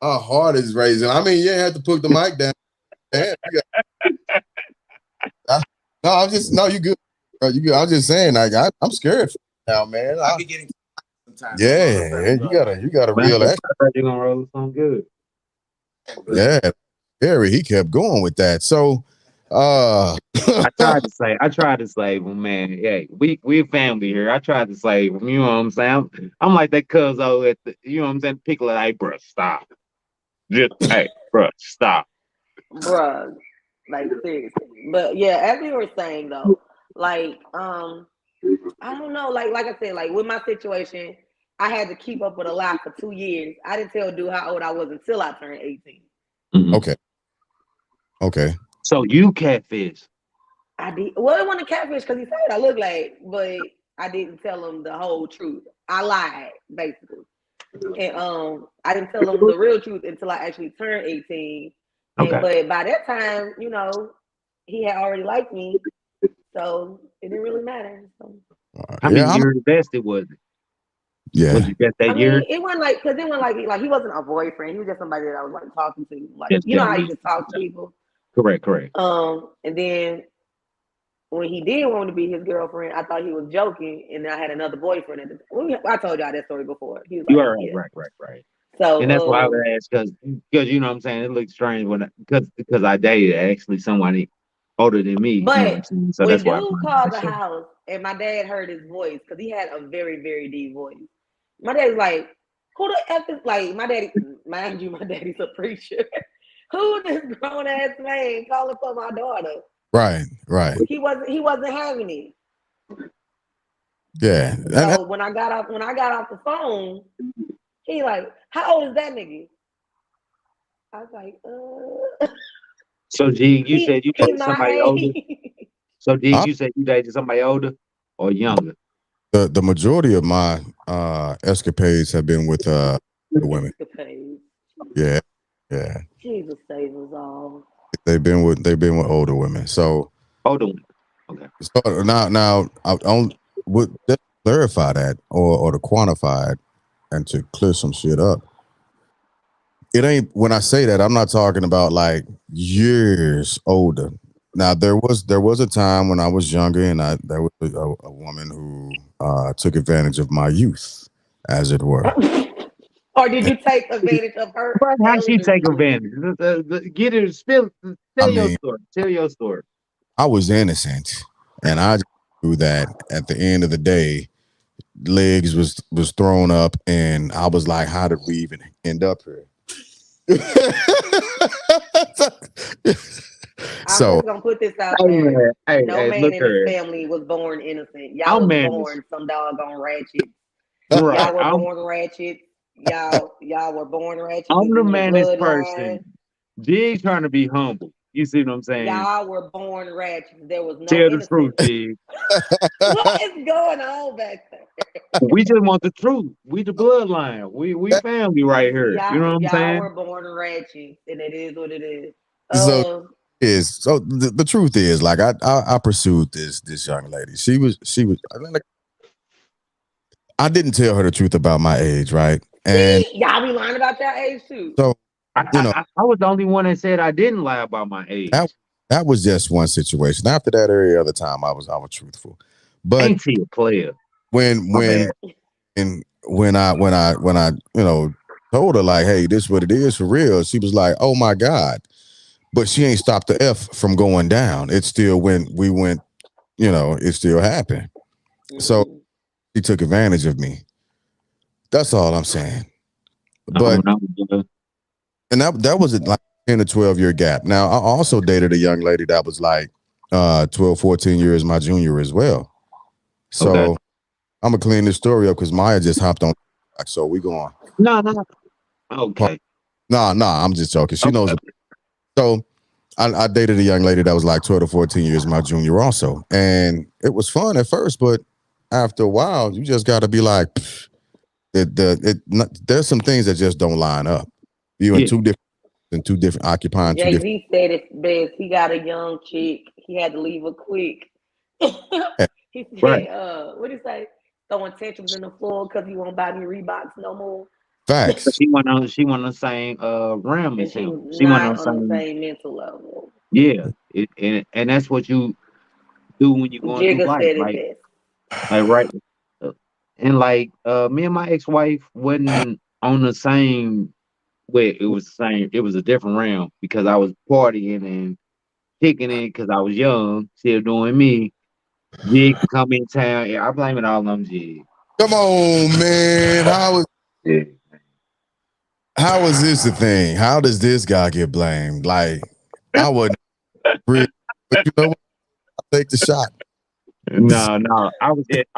heart is raising. I mean, you ain't have to put the mic down. Damn, no, I'm just no, you good. You good. I'm just saying, like I'm scared now, man. I be getting sometimes. Yeah, you gotta Man, realize. I thought you gonna roll something good. Yeah, Gary, he kept going with that. So, I tried to save him, man. Hey, we family here. I tried to save him. You know what I'm saying? I'm like that cuz at the, you know what I'm saying? Pickle it, hey, bro, stop. Just hey, bro, stop. Bruh. Like, seriously. But yeah, as you were saying, though, like, I don't know. Like I said, like with my situation, I had to keep up with a lot for 2 years. I didn't tell dude how old I was until I turned 18. Mhm. okay. So you catfish. I did. Well, it wasn't a catfish because he said I look like, but I didn't tell him the whole truth. I lied, basically. And I didn't tell him the real truth until I actually turned 18. And Okay. but by that time, you know, he had already liked me. So it didn't really matter. So How many Yeah, years invested was it? yeah. Was it just I that mean, year? it wasn't like it wasn't like he wasn't a boyfriend. He was just somebody that I was like talking to. Like, Just you know how chilling. you just talk to people. Correct. And then when he did want to be his girlfriend, I thought he was joking, and then I had another boyfriend at the time. I told y'all that story before. He was You like, are yeah. right. And that's why I So would ask because you know what I'm saying it looks strange when because I dated actually somebody older than me. You know what I'm but saying? So when that's why I dude wanted to called make the sure. house and my dad heard his voice because he had a very, very deep voice. My dad's like, who the F is like my daddy, mind you, my daddy's a preacher. Who this grown ass man calling for my daughter? Right. He wasn't having it. Yeah. So when I got off the phone, he like, how old is that nigga? I was like, So G, you said you he dated my somebody older. age. So G, I, you said you dated somebody older or younger? the majority of my escapades have been with women. Escapades. Yeah. Jesus save us all. they've been with older women. So Older one. Okay. so now I don't would just clarify that or to quantify it and to clear some shit up. It ain't when I say that I'm not talking about like years older. Now there was a time when I was younger and there was a woman who took advantage of my youth, as it were. Or did you take advantage of her But how she take elderly? advantage? Get it. Still, I tell your mean, story. Tell your story. I was innocent, and I just knew that at the end of the day, legs was thrown up, and I was like, how did we even end up here? I'm So just gonna put this out Hey there. man, No man look in this here. family was born innocent. Y'all I'm was managed. born some doggone ratchet. Right. Y'all were born ratchet. Y'all were born ratchet. I'm It's the in your managed bloodline. person. Jig trying to be humble. You see what I'm saying? Y'all were born ratchet. There was no Tell the truth, innocence. Jig. What is going on back there? We just want the truth. We the bloodline. We family right here. You know what I'm Y'all saying? were born ratchet, and it is what it is. so the truth is like I pursued this young lady. She was I didn't tell her the truth about my age, right? And See, y'all be lying about your age too. so I, you I know I I was the only one that said I didn't lie about my that age. that was just one situation. After that, every other time I was truthful. But Ain't he a player? when My when bad. and when I told her like, hey, this is what it is for real, she was like, oh my God. But she ain't stopped the F from going down. It still went, it still happened. So Mm-hmm. she took advantage of me. That's all I'm saying. I But don't know. Bro. and that was like 10 to 12 year gap. Now I also dated a young lady that was like 12, 14 years my junior as well. Okay. So I'm gonna clean this story up because Maya just hopped on. So we going. No, no. Okay. Nah, I'm just joking. She knows. Okay. So I dated a young lady that was like 12 to 14 years my junior also. And it was fun at first, but after a while, you just gotta be like, there's some things that just don't line up. You Yeah. in two different occupying two Jay different Z said it best. He got a young chick. He had to leave her quick. He Right. said, what did he say? Throwing tantrums in the floor because he won't buy me Reeboks no more. facts. She went on the same realm And as she's him. She went on not the on the same. same mental level. Yeah. And that's what you do when you're going through Jigga life. said it best. Like right. uh, And like me and my ex-wife wasn't on the same way. It was the same. It was a different realm because I was partying and kicking it because I was young, still doing me. Jig come in town. Yeah, I blame it all on Jig. Come on, man. Yeah. How is this the thing? How does this guy get blamed? Like I wouldn't really, but you know what? I'll take the shot. No, no. I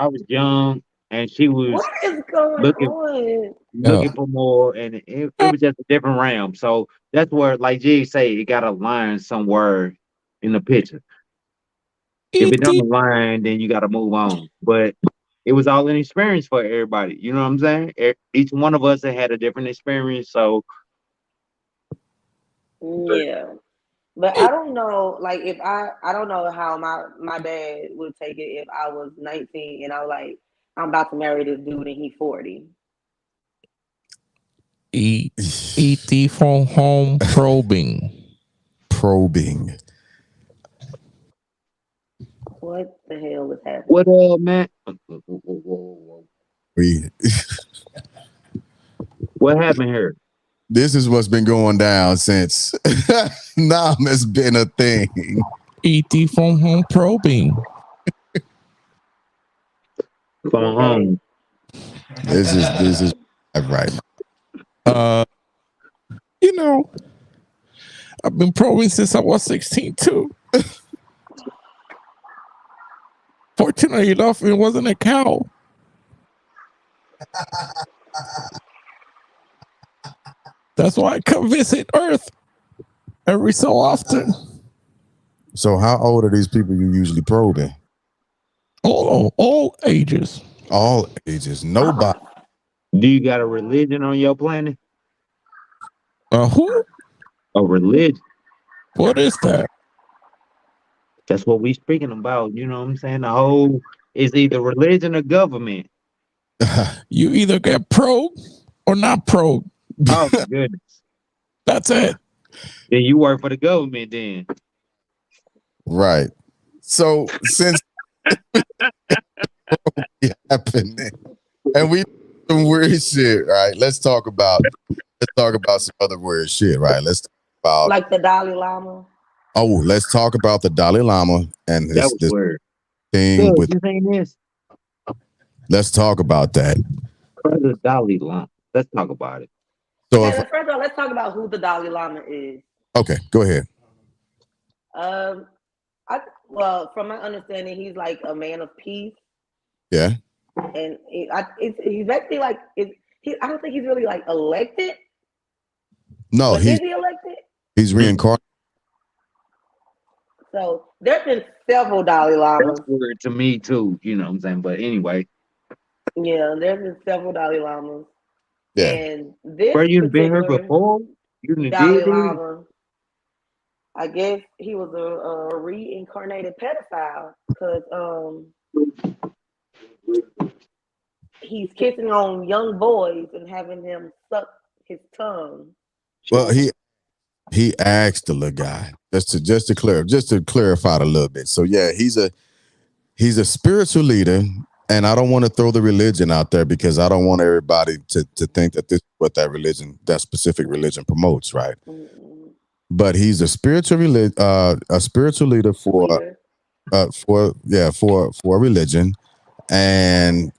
was young and she was What is going looking on? Yeah. looking for more and it was just a different realm. So that's where like Jig say it gotta line somewhere in the picture. If it don't align, then you gotta move on. But it was all an experience for everybody. You know what I'm saying? Each one of us had a different experience. So Yeah. But I don't know, like if I don't know how my dad would take it if I was 19 and I was like, I'm about to marry this dude and he's 40. ET from home probing. Probing. What the hell is what happening? man? We What happened here? this is what's been going down since Nam has been a thing. ET from home probing. From Okay. home. This is right. Uh, you know, I've been probing since I was 16 too. Fortunately enough, it wasn't a cow. That's why I come visit Earth every so often. So how old are these people you usually probing? All ages. All ages. Nobody. Do you got a religion on your planet? Who? A religion? What is that? That's what we speaking about. You know what I'm saying? The whole is either religion or government. You either get probed or not probed. Oh my goodness. That's it. Then you work for the government then. Right. So since it happened and we some weird shit, right? Let's talk about some other weird shit, right? Let's talk about Like the Dalai Lama. let's talk about the Dalai Lama and That this was weird. thing Good, with you saying this? let's talk about that. Brother Dalai Lama. Let's talk about it. So Okay, if first of all, let's talk about who the Dalai Lama is. okay, go ahead. Um, well, from my understanding, he's like a man of peace, Yeah. and he's basically like I don't think he's really like elected, No, but is he elected? he's reincarnated. So there's been several Dalai Lamas. That's weird to me too, you know what I'm saying? But anyway. Yeah, there's been several Dalai Lamas, Yeah. and this Bro, you been here particular before? You done Dalai did this? Lama, I guess he was a reincarnated pedophile because he's kissing on young boys and having them suck his tongue. Well, he asked the little guy just to clarify it a little bit. So yeah, he's a spiritual leader, and I don't want to throw the religion out there because I don't want everybody to think that this is what that specific religion promotes, right? Mm-hmm. But he's a spiritual leader for a religion, and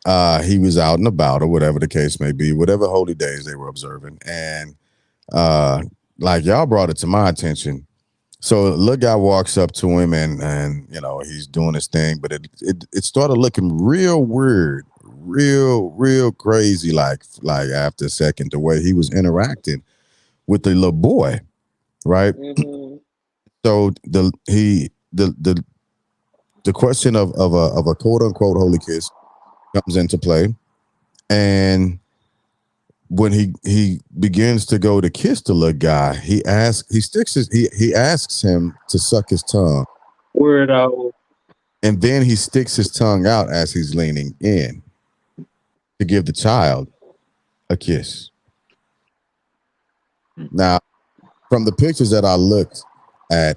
he was out and about or whatever the case may be, whatever holy days they were observing, and like y'all brought it to my attention. So the little guy walks up to him and you know he's doing his thing, but it started looking real weird, real crazy. Like after a second, the way he was interacting with the little boy, right? Mm-hmm. So the question of a quote unquote holy kiss comes into play, and when he begins to go to kiss the little guy, he asks him to suck his tongue, Weirdo. and then he sticks his tongue out as he's leaning in to give the child a kiss. Now, from the pictures that I looked at,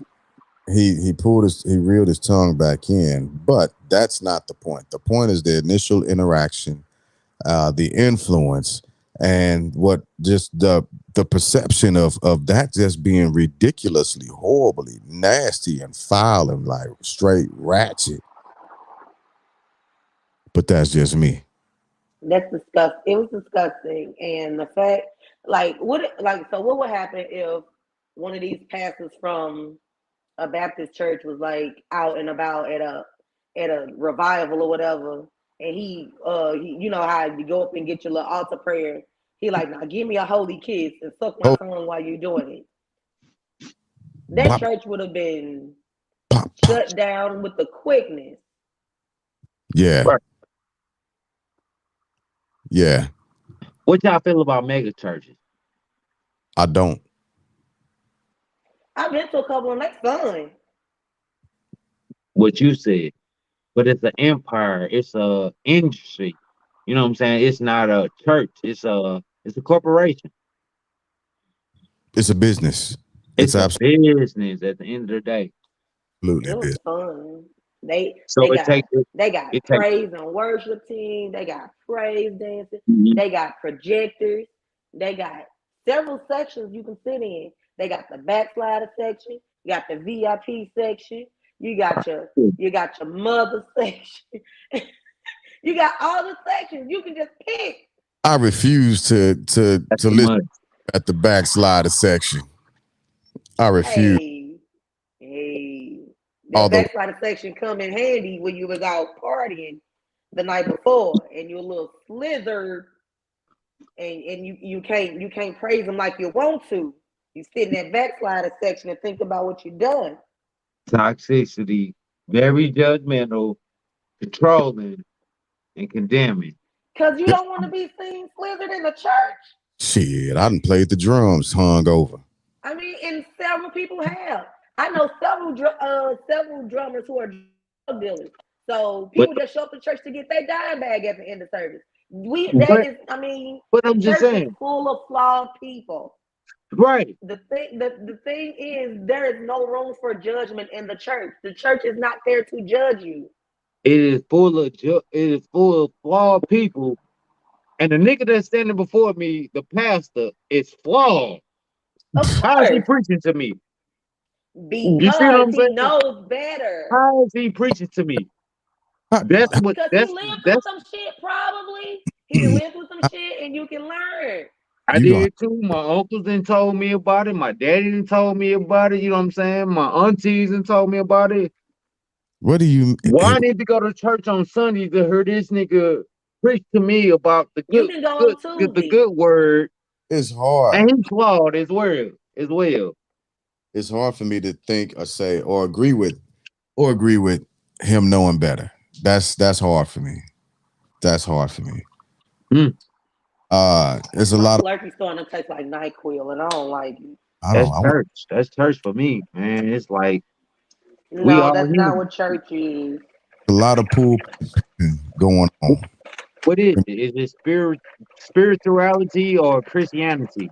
he reeled his tongue back in, but that's not the point. The point is the initial interaction, the influence, and what just the perception of that just being ridiculously, horribly nasty and foul and like straight ratchet. But that's just me. That's disgusting. It was disgusting, and the fact, so what would happen if one of these pastors from a Baptist church was like out and about at a revival or whatever, and he you know how you go up and get your little altar prayer. He like, now give me a holy kiss and suck my tongue while you're doing it. That Pop, church would have been pop. shut down with the quickness. Yeah. Right. Yeah. What y'all feel about mega churches? I don't. I've been to a couple and they fun. What you said. But it's an empire. It's a industry. You know what I'm saying? It's not a church. It's a corporation. It's a business. It's a absolutely business at the end of the day. It a was business. fun. They So they it got takes they got it takes praise and worship team. They got praise dancing. Mhm. They got projectors. They got several sections you can sit in. They got the backslider section. You got the VIP section. You got your mother section. You got all the sections. You can just pick. I refuse to That's too listen much. at the backslider section. I refuse. Hey. That Although backslider section come in handy when you was out partying the night before and you're a little slithered and you can't praise them like you want to. You sit in that backslider section and think about what you've done. Toxicity, very judgmental, controlling, and condemning. Because you don't want to be seen slithered in the church. shit, I done played the drums hung over. I mean, and several people have. I know several drummers who are drug dealers. So But people just show up to church to get their dime bag at the end of service. That but is, I mean, but the I'm just church is saying, full of flawed people. right? The thing is, there is no room for judgment in the church. The church is not there to judge you. It is full of flawed people, and the nigga that's standing before me, the pastor, is flawed. Of How is he course, preaching to me? You see what because I'm he saying? knows better. How is he preaching to me? How, That's what Because he lived through that's some shit, probably. He done lived through some shit, and you can learn. I You know, did too. My uncles didn't told me about it. My daddy didn't told me about it. You know what I'm saying? My aunties didn't told me about it. what do you? Why I need to go to church on Sunday to hear this nigga preach to me about You can go on the Tuesday. good word, It's hard. and he flawed as well as well. It's hard for me to think or say or agree with him knowing better. That's hard for me. That's hard for me. Mm, It's a My lot of slurpee starting to taste like NyQuil, and I don't like it. I don't that's I want church. That's church for me, man. It's like we No, all that's not human. what church is. a lot of pool going on. What is it? Is it spirituality or Christianity?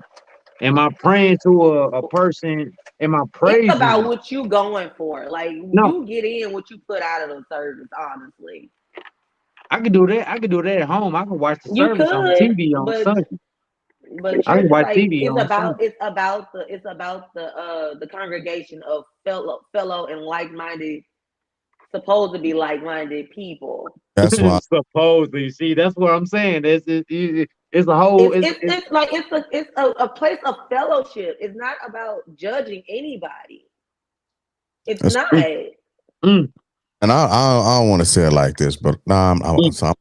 Am I praying to a person? Am I It's about praising? what you going for. Like No, you get in what you put out of the service. Honestly, I can do that. I can do that at home. I can watch the you service on could, TV on but Sunday. I church can is watch like TV on Sunday. it's about the congregation of fellow and like minded, supposed to be like minded people. That's why Supposedly, see, that's what I'm saying. It's a whole. It's a place of fellowship. It's not about judging anybody. It's that's not. Mm, mm, and I don't want to say it like this, but nah, mm, so I'm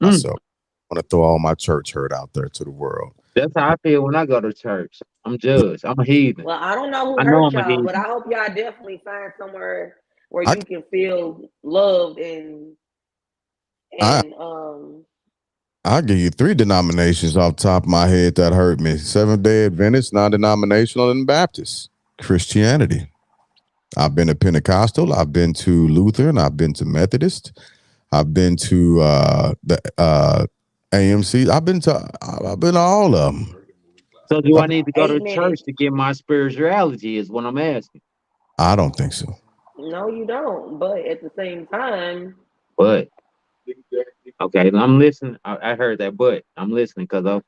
mm. myself. I want to throw all my church hurt out there to the world. That's how I feel when I go to church. I'm judged. I'm a heathen. Well, I don't know who I know hurt I'm a y'all, but heathen. I hope y'all definitely find somewhere where I you can feel loved I and I'll give you three denominations off the top of my head that hurt me: Seventh Day Adventist, non-denominational, and Baptist. Christianity. I've been to Pentecostal. I've been to Lutheran. I've been to Methodist. I've been to the AMC. I've been to all of them. So do I need to go to 8 minutes. church to get my spirituality? Is what I'm asking. I don't think so. No, you don't. But at the same time, But okay, I'm listening. I heard that, but I'm listening because of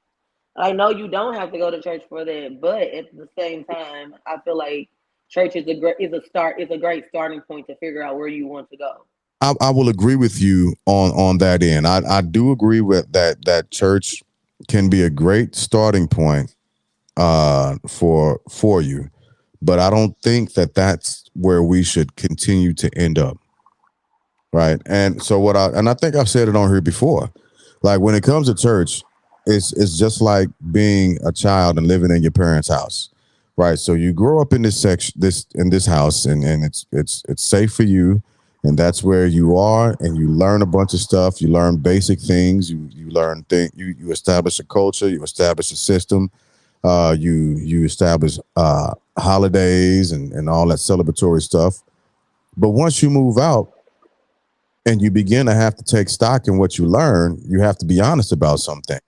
I know you don't have to go to church for that. But at the same time, I feel like church is a great starting point to figure out where you want to go. I will agree with you on that end. I do agree with that church can be a great starting point for you, but I don't think that that's where we should continue to end up. Right. And so I think I've said it on here before. Like when it comes to church, it's just like being a child and living in your parents' house. Right. So you grow up in this house and it's safe for you. And that's where you are, and you learn a bunch of stuff. You learn basic things. You learn things. You establish a culture. You establish a system. You establish holidays and all that celebratory stuff. But once you move out, and you begin to have to take stock in what you learn, you have to be honest about something.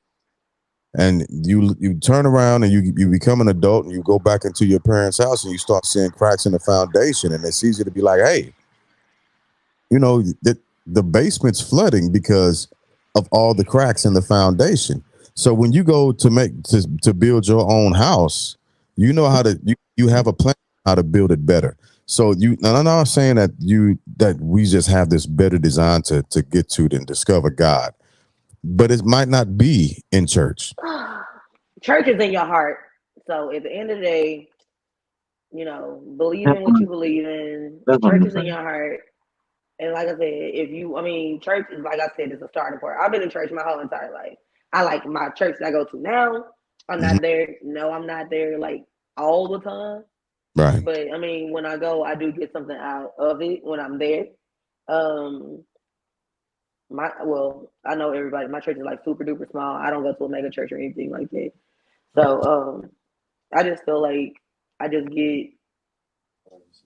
And you turn around and you become an adult and you go back into your parents' house and you start seeing cracks in the foundation, and it's easy to be like, hey, the basement's flooding because of all the cracks in the foundation. So when you go to build your own house, you know how to you have a plan how to build it better. So and I'm not saying that we just have this better design to get to and discover God, but it might not be in church. Church is in your heart. So at the end of the day, believe that's in what what you believe in. Church I'm is in saying. your heart. And like I said, church is, like I said, is a starting point. I've been in church my whole entire life. I like my church that I go to now. I'm Mhm. not there. No, I'm not there like all the time. Right. But I mean, when I go, I do get something out of it when I'm there. Um, I know everybody. My church is like super duper small. I don't go to a mega church or anything like that. So I just feel like I just get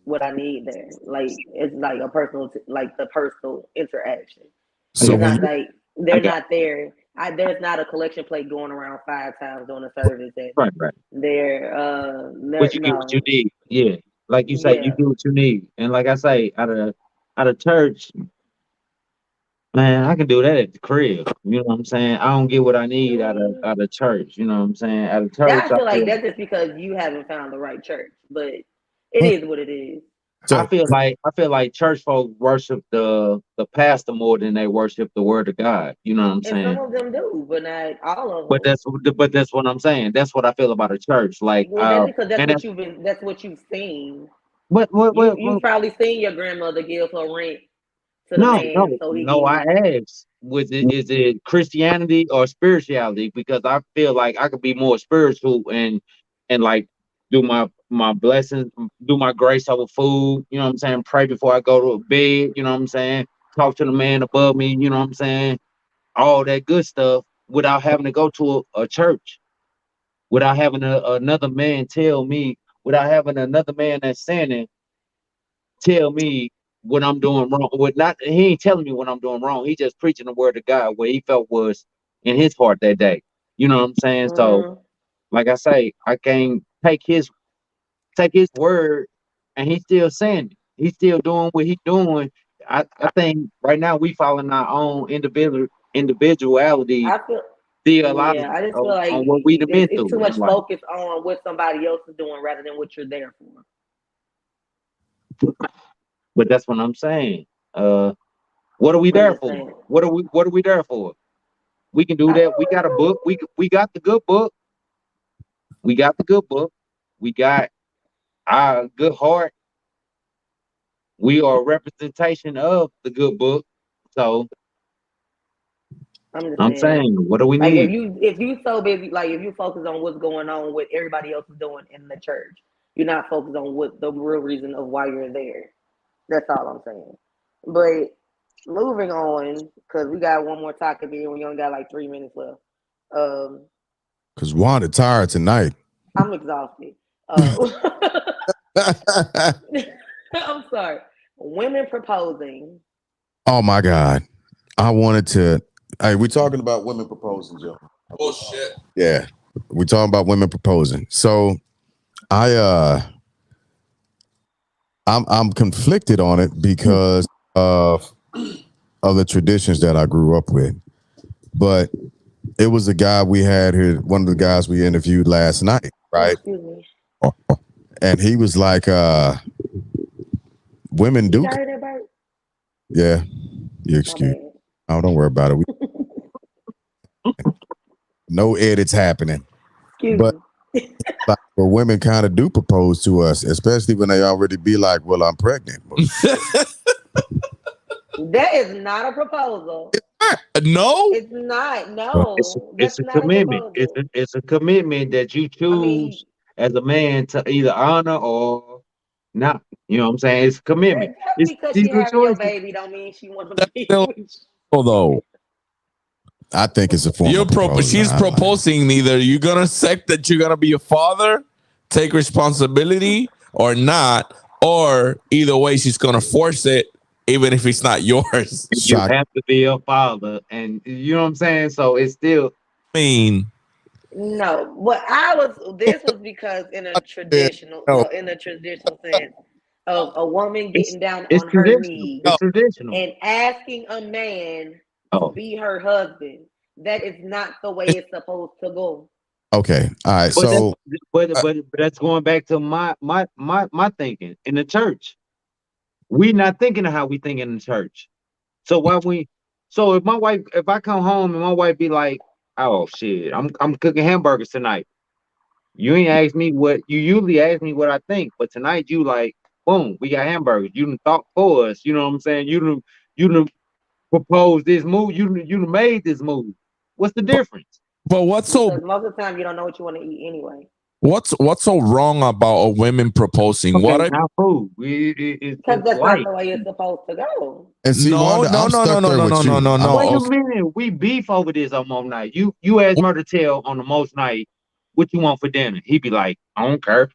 what I need there. Like it's like a personal, like the personal interaction. So It's when not you like I they're got not there. There's not a collection plate going around 5 times during the service. And right. they're But you get what you no, need. Yeah. Like you say, you yeah. get what you need. And like I say, out of church, man, I can do that at the crib. You know what I'm saying? I don't get what I need out of church. You know what I'm saying? Out of church, I feel like that's just because you haven't found the right church, but it what? is what it is. So I feel like church folk worship the pastor more than they worship the word of God. You know what I'm And some saying? of them do, but not all of But them. that's what I'm saying. That's what I feel about a church. Like Well, that's because and that's that's what you've seen. You what probably seen your grandmother give her rent to the no, man, no, so he no. I can. asked, is it Christianity or spirituality? Because I feel like I could be more spiritual and like do my blessings, do my grace over food. You know what I'm saying? Pray before I go to bed. You know what I'm saying? Talk to the man above me. You know what I'm saying? All that good stuff without having to go to a church, without having another man tell me, without having another man that's sinning tell me what I'm doing wrong. What not he ain't telling me what I'm doing wrong. He just preaching the word of God what he felt was in his heart that day. You know what I'm saying? So Mm, like I say, I can't take his word and he's still saying it. He's still doing what he's doing. I think right now we following our own individuality I feel. Yeah, theology I just feel on, like on what we've been it's too through in much life. focus on what somebody else is doing rather than what you're there for. But that's what I'm saying. Uh what are we I'm there just for? saying. What are we there for? We can do I that. We got a book. We got the good book. We got the good book. We got our good heart. We are a representation of the good book. So I'm just I'm saying. saying, what do we Like need? if you so busy, like if you focus on what's going on, what everybody else is doing in the church, you're not focused on what the real reason of why you're there. That's all I'm saying. But moving on, because we got one more topic here. We only got like 3 minutes left. Um, because Wanda tired tonight. I'm exhausted. I'm sorry. Women proposing. Oh my God. I wanted to. Hey, we're talking about women proposing, Joe. Oh shit. Yeah. We're talking about women proposing. So I I'm conflicted on it because of the traditions that I grew up with. But it was a guy we had here, one of the guys we interviewed last night, Oh, right? excuse me. And he was like, women You do. got hear that bird? Yeah, you My excuse. bad. Oh, don't worry about it. No edits happening. Excuse But me. like, well, women kind of do propose to us, especially when they already be like, "Well, I'm pregnant." That is not a proposal. No. It's not. But It's a, No, it's that's a not a commitment. It's proposal. a, it's a commitment that you I mean, choose as a man to either honor or not. You know what I'm saying? It's a commitment. just It's because these she are having your choices. baby don't mean she want to That's be still with you. though. I think it's a form of proposal. She's proposing. Either you're gonna accept that you're gonna be a father, take responsibility, or not, or either way, she's gonna force it, even if it's not yours. And you Shot. have to be a father, and you know what I'm saying. So it's still I mean, No, what I was this was because No. in a traditional sense of a woman it's getting down it's on her traditional. knees It's traditional. and asking a man to Oh, be her husband. That is not the way it's supposed to go. Okay. All right. but that's So but that's going back to my thinking in the church. We not thinking of how we think in the church. So why we? So if I come home and my wife be like, "Oh shit, I'm cooking hamburgers tonight." You ain't asked me what you usually ask me what I think, but tonight you like, boom, we got hamburgers. You done thought for us. You know what I'm saying? You done proposed this move. You done made this move. What's the difference? but Because most of the time you don't know what you want to eat anyway. what's so wrong about a women proposing? Okay, What I now food. Because It's that's not light. the way it's supposed to go. and see, no Wanda, no I'm no no stuck no there no no with no you. no I'm, no. Wait a Okay. minute. We beef over this on most night. You ask Murder Tell on the most night, what you want for dinner? He be like, I don't care.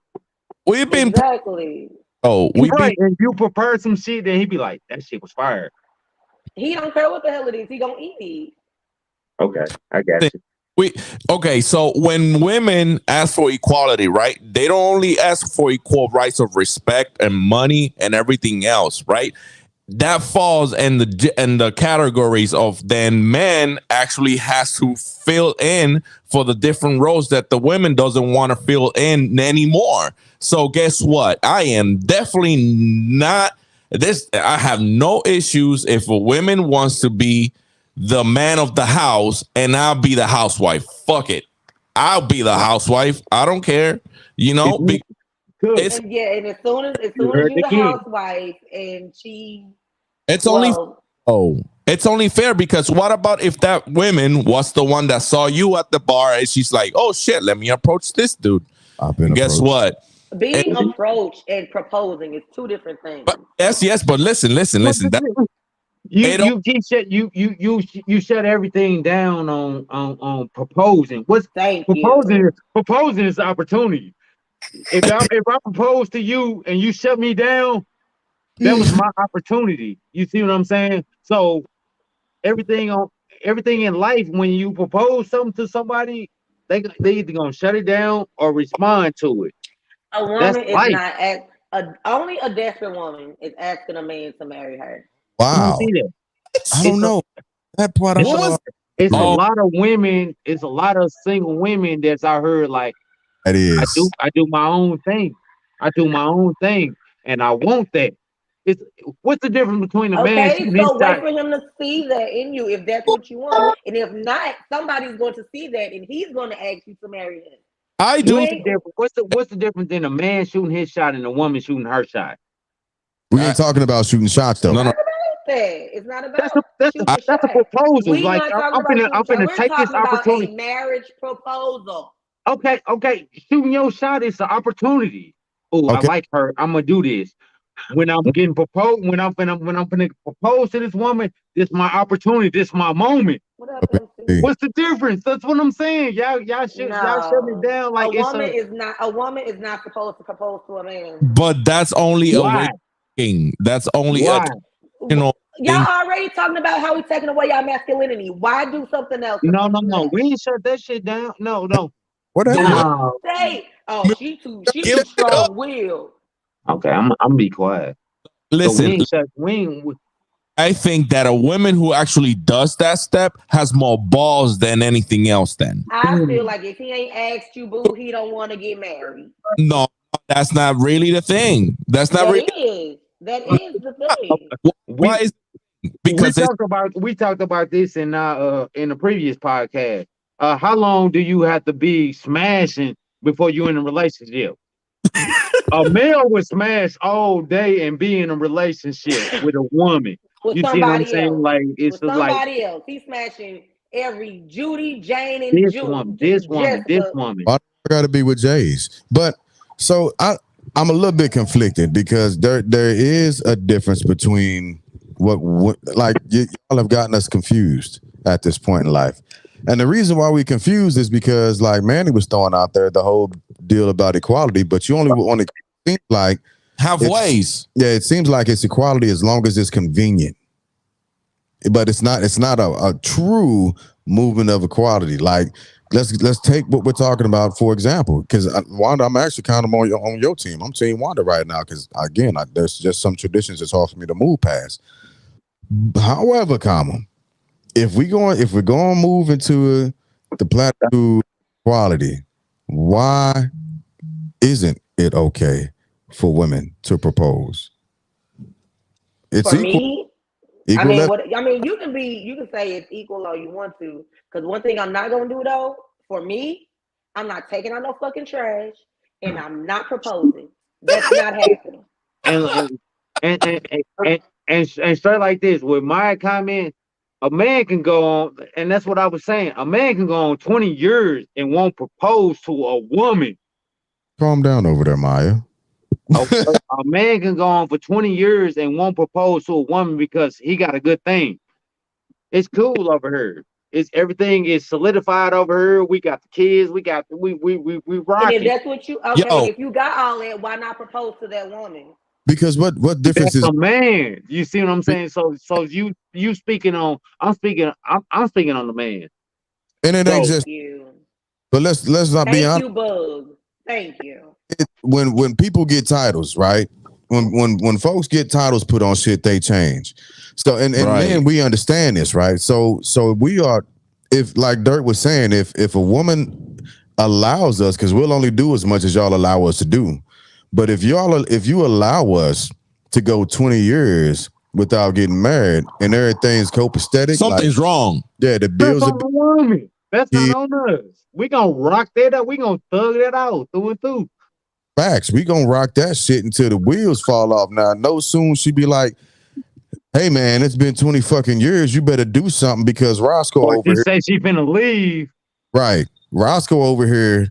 We've been Exactly. Oh, we be Right. And you prepare some shit, then he be like, that shit was fire. He don't care what the hell it is. He gonna eat it. Okay, I got you. we okay. So when women ask for equality, right? They don't only ask for equal rights of respect and money and everything else, right? That falls in the categories of then men actually has to fill in for the different roles that the women doesn't want to fill in anymore. So guess what? I am definitely not this. I have no issues if a woman wants to be the man of the house and I'll be the housewife. Fuck it. I'll be the housewife. I don't care. You know, Good. it's And yeah, and as soon as You heard you it the again. housewife and she it's only well, it's only fair because what about if that woman was the one that saw you at the bar and she's like, oh shit, let me approach this dude. I've been Guess approached. what? being approached and proposing is two different things. But yes, but listen. That it don't, You shut everything down on proposing. What's Thank proposing? you. Proposing is opportunity. If I propose to you and you shut me down, that was my opportunity. You see what I'm saying? So everything on everything in life, when you propose something to somebody, they either gonna shut it down or respond to it. A That's woman is life. not only a desperate woman is asking a man to marry her. You don't Wow. see that. I don't know. That part I It's what a, was it's a oh lot of women. It's a lot of single women that's I heard like that is. I do my own thing. I do my own thing, and I want that. It's what's the difference between a man Okay, shooting his so wait shot? for him to see that in you if that's what you want. And if not, somebody's going to see that and he's going to ask you to marry him. I You do What's the ain't difference? What's the difference in a man shooting his shot and a woman shooting her shot? We ain't talking about shooting shots though. no not about that. It's not That's about I, shooting a a shot. proposal. We Like not talking about shooting I'm a shot. finna We're take this talking about a opportunity. marriage proposal. Okay. Shooting your shot is an opportunity. Oh, I Okay. like her. I'm gonna do this. When I'm getting proposed, when I'm gonna propose to this woman, this my opportunity. This my moment. What up, MC? Okay. What's the difference? That's what I'm saying. Y'all shut it No. down like it's a A woman is not supposed to propose to a man. but that's only a why? waking. That's only a Why? thing. Y'all already talking about how we taking away y'all masculinity. Why do something else to come to No. that? We ain't shut that shit down. No. Whatever. The No. Say, oh, she give too it up. strong willed. Okay, I'm be quiet. So we Listen, ain't shut. We ain't. I think that a woman who actually does that step has more balls than anything else. Then I feel like if he ain't asked you, boo, he don't want to get married. no, that's not really the thing. That's not That really. is. That is the thing. Why We is because it's we talked about this in the previous podcast. How long do you have to be smashing before you in a relationship? A male would smash all day and be in a relationship with a woman. With You see what I'm somebody saying? else. Like it's With just like somebody else. He's smashing every Judy, Jane, and this Jessica. woman. I got to be with Jays. But so I'm a little bit conflicted because there is a difference between what like y'all have gotten us confused at this point in life. And the reason why we confused is because like Manny was throwing out there the whole deal about equality, but you only want to seem like halfways. it seems like it's equality as long as it's convenient. But it's not a true movement of equality. Like let's take what we're talking about for example, because Wanda, I'm actually kind of on your team. I'm team Wanda right now because again, there's just some traditions that's hard for me to move past. However, if we're going to move into the platitude quality, why isn't it okay for women to propose? It's For equal. me, Equal level. you can say it's equal all you want to. Because one thing I'm not gonna do though, for me, I'm not taking out no fucking trash and I'm not proposing. That's not happening. and and and and, and straight like this with my comment, a man can go on, and that's what I was saying. A man can go on 20 years and won't propose to a woman. Calm down over there, Maya. A man can go on for 20 years and won't propose to a woman because he got a good thing. It's cool over here. It's everything is solidified over here. We got the kids. We got we And if rocking. that's what you Yo, if you got all that, why not propose to that woman? Because what difference That's is? a man. You see what I'm saying? So you speaking on I'm speaking on the man. And it ain't So just. Thank you. But let's not be Thank honest. you, Bug. Thank you. When people get titles, right? When folks get titles put on shit, they change. So and Right. men, we understand this, right? So we are, if like Dirt was saying, if a woman allows us, because we'll only do as much as y'all allow us to do. But if you allow us to go 20 years without getting married and everything's copacetic, like Something's wrong. yeah, the that's bills are on the woman. That's not paid, on us. We gonna rock that up. We gonna thug that out through and through. facts. We gonna rock that shit until the wheels fall off. Now, no soon she be like, hey man, it's been 20 fucking years. You better do something because Roscoe Or over she here. say she finna leave. Right. Roscoe over here.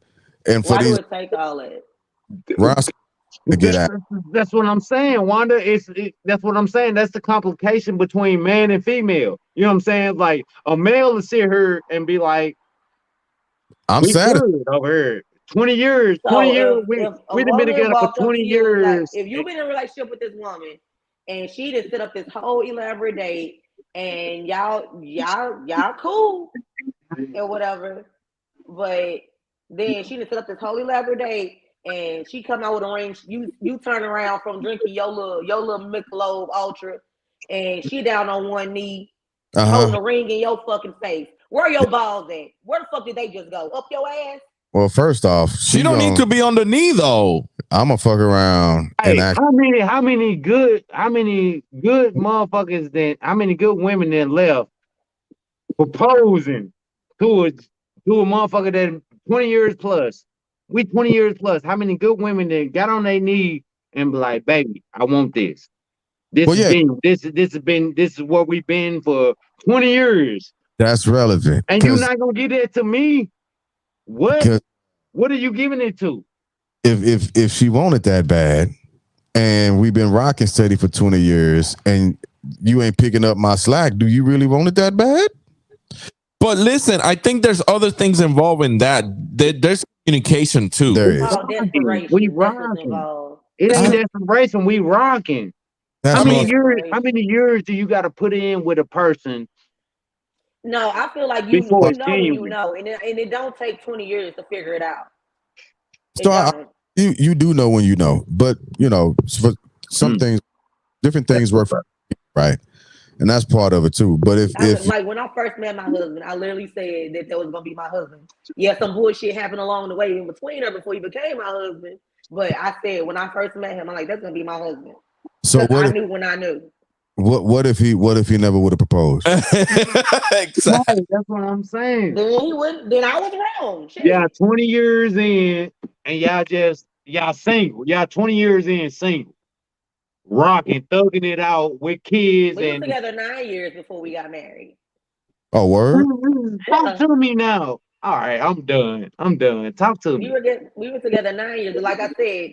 And for Why do these it take all that? Roscoe to get out. That's what I'm saying, Wanda. That's what I'm saying. That's the complication between man and female. You know what I'm saying? Like a male will sit here and be like, I'm "We sad. good over here. 20 years, 20 years. So We if a we done been woman together for walked up 20 to you, like years." if you've been in a relationship with this woman and she just set up this whole elaborate date and y'all cool or whatever, but then she just set up this whole elaborate date and she come out with a ring, you turn around from drinking your little Michelob Ultra and she down on one knee holding Uh-huh. a ring in your fucking face. Where your balls at? Where the fuck did they just go? Up your ass? Well, first off, She don't need to be on the knee though. I'm gonna fuck around and Hey, act. how many good motherfuckers that how many good women that left proposing to a motherfucker that 20 years plus. We 20 years plus. How many good women that got on their knee and be like, baby, I want this. This Well, has yeah, been this is what we've been for 20 years. that's relevant. And you're not gonna give that to me? What? Because What are you giving it to? if she wanted that bad and we've been rocking steady for 20 years and you ain't picking up my slack, do you really want it that bad? But listen, I think there's other things involved in that. There's communication too. There is. Oh, Rocking. We desperation. That's what's rocking. involved. It ain't I- desperation. We rocking. That's I mean, How many years do you got to put in with a person No, I feel like before you it's know when you genuine? know, and it don't take 20 years to figure it out. It so don't. you do know when you know, but you know, for some Mm. things, different things work for right, and that's part of it too. But if Like when I first met my husband, I literally said that was gonna be my husband. Yeah, some bullshit happened along the way in between her before he became my husband. But I said when I first met him, I'm like, that's gonna be my husband. so, Because I knew when I knew. what if he never would have proposed? exactly. Right, that's what I'm saying. Then he wouldn't. Then I was wrong. Shit. Yeah, 20 years in, and y'all single. Y'all 20 years in single, rocking, thugging it out with kids, We were and together 9 years before we got married. Oh, word. talk to me now. All right, I'm done. I'm done. Talk to me. We were together 9 years. But like I said,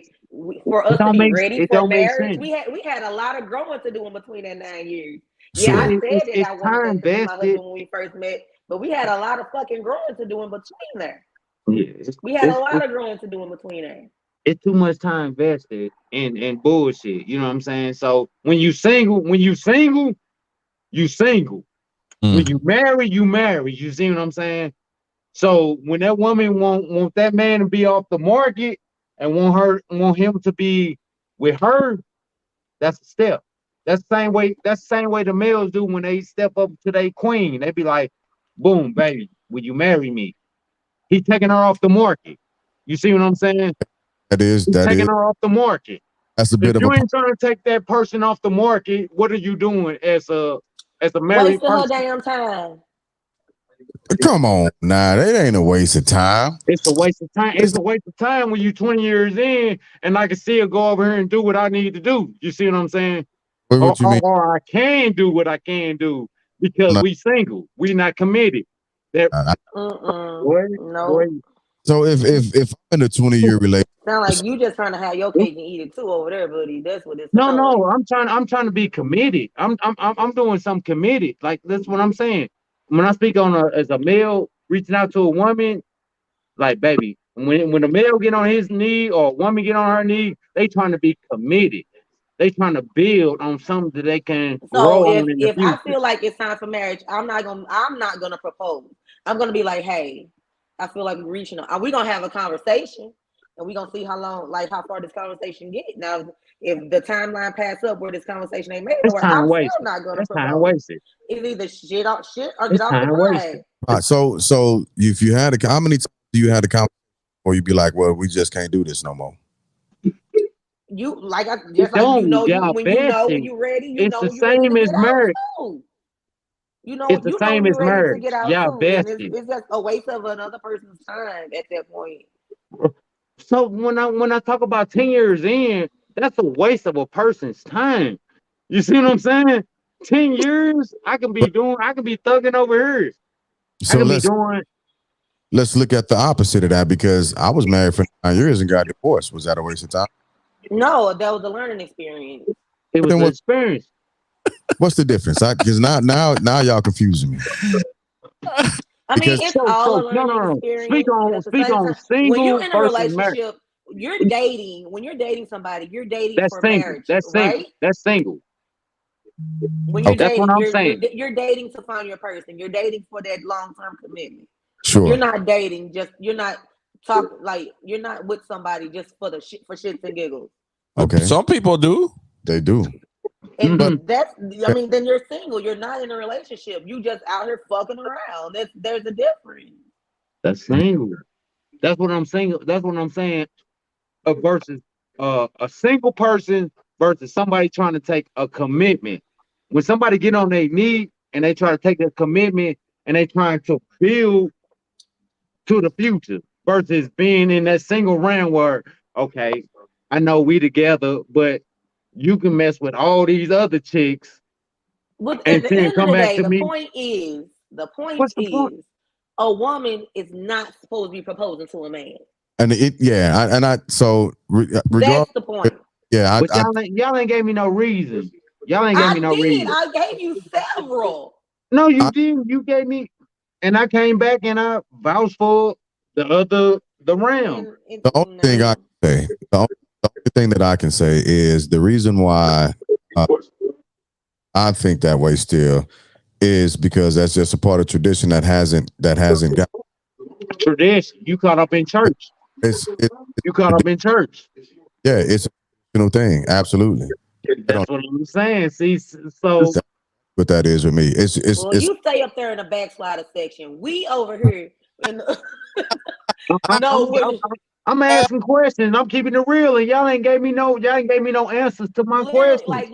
for us to be ready It for don't make marriage, sense. we had a lot of growing to do in between that 9 years. Yeah, Sure. I said that It's I wanted time that to be my vested. husband when we first met, but we had a lot of fucking growing to do in between there. Yeah, We had a lot of growing to do in between there. it's too much time vested in bullshit. You know what I'm saying? So when you single, you single. When you marry, you marry. You see what I'm saying? So when that woman want that man to be off the market and want him to be with her, that's a step. That's the same way the males do when they step up to their queen. They be like, boom, baby, will you marry me? He taking her off the market. You see what I'm saying? That is He's taking her off the market. that's a If bit of you a ain't trying to take that person off the market, what are you doing as a married Wasting her person? damn time. come on. Nah, that ain't a waste of time. It's a waste of time. It's a waste of time when you 20 years in and I can still go over here and do what I need to do. You see what I'm saying? What you mean? Or I can do what I can do because No. we single. We not committed. That boy, boy. No. So if I'm in a 20-year relationship, Sound like you just trying to have your cake and eat it too over there, buddy. That's what it's No, about. no. I'm trying to be committed. I'm doing something committed. Like that's what I'm saying. When I speak on as a male reaching out to a woman, like baby, when a male get on his knee or a woman get on her knee, they trying to be committed. they trying to build on something that they can So grow on in the if I future. feel like it's time for marriage, I'm not gonna propose. I'm gonna be like, hey, I feel like we're reaching. We gonna have a conversation, and we gonna see how long, like how far this conversation get. Now, if the timeline pass up where this conversation ain't made It's nowhere, time I'm still wasted. not gonna That's time propose. wasted. It's either shit or get It's off the time wasted. pot. All right, so if you had how many times do you had a conversation or you be like, well, we just can't do this no more? You like You just like don't. Y'all when besties. you ready, It's the when you ready to same as get out marriage. too. It's the same You're as ready to marriage. get out Y'all too, and besties. it's just a waste of another person's time at that point. So when I talk about 10 years in, that's a waste of a person's time. You see what I'm saying? 10 years, I can be thugging over here. I So can be doing. let's look at the opposite of that because I was married for 9 years and got divorced. Was that a waste of time? No, that was a learning experience. It was Then an experience. what's the difference? Because now y'all confusing me. I mean, Because it's all So a no, learning no, no. experience, but at the Speak same on time, when you're single in a versus married. relationship, you're dating. When you're dating somebody, you're dating That's for single. marriage, That's single. right? That's single. When you're That's what dating, I'm saying. you're dating to find your person. You're dating for that long term commitment. You're sure, not dating just. You're not talking like you're not with somebody just for the shit for shits and giggles. okay, Some people do. they do. And But that's, I mean, then you're single. You're not in a relationship. You just out here fucking around. There's a difference. That's single. That's what I'm saying. That's what I'm saying. Versus a single person versus somebody trying to take a commitment. When somebody get on their knee and they try to take a commitment and they trying to build to the future versus being in that single round where, okay, I know we together, but you can mess with all these other chicks But at and the then end of come the back day, to me. the point What's the point? is, a woman is not supposed to be proposing to a man. and so regard, That's the point. yeah, But y'all ain't gave me no reason. Y'all ain't gave me I no did. reason. I gave you several. No, you I didn't. You gave me, and I came back and I vouched for the round. And it, the only thing I no. can say, the only thing that I can say is the reason why uh, I think that way still is because that's just a part of tradition that hasn't got. Tradition. You caught up in church. It's You caught up in church. yeah, it's a traditional thing. Absolutely, I don't That's what I'm saying. See, know so what that is with me. Well, It's you stay up there in the backslider section. We over here in the I, no. I'm asking questions. I'm keeping it real, and y'all ain't gave me no answers to my questions.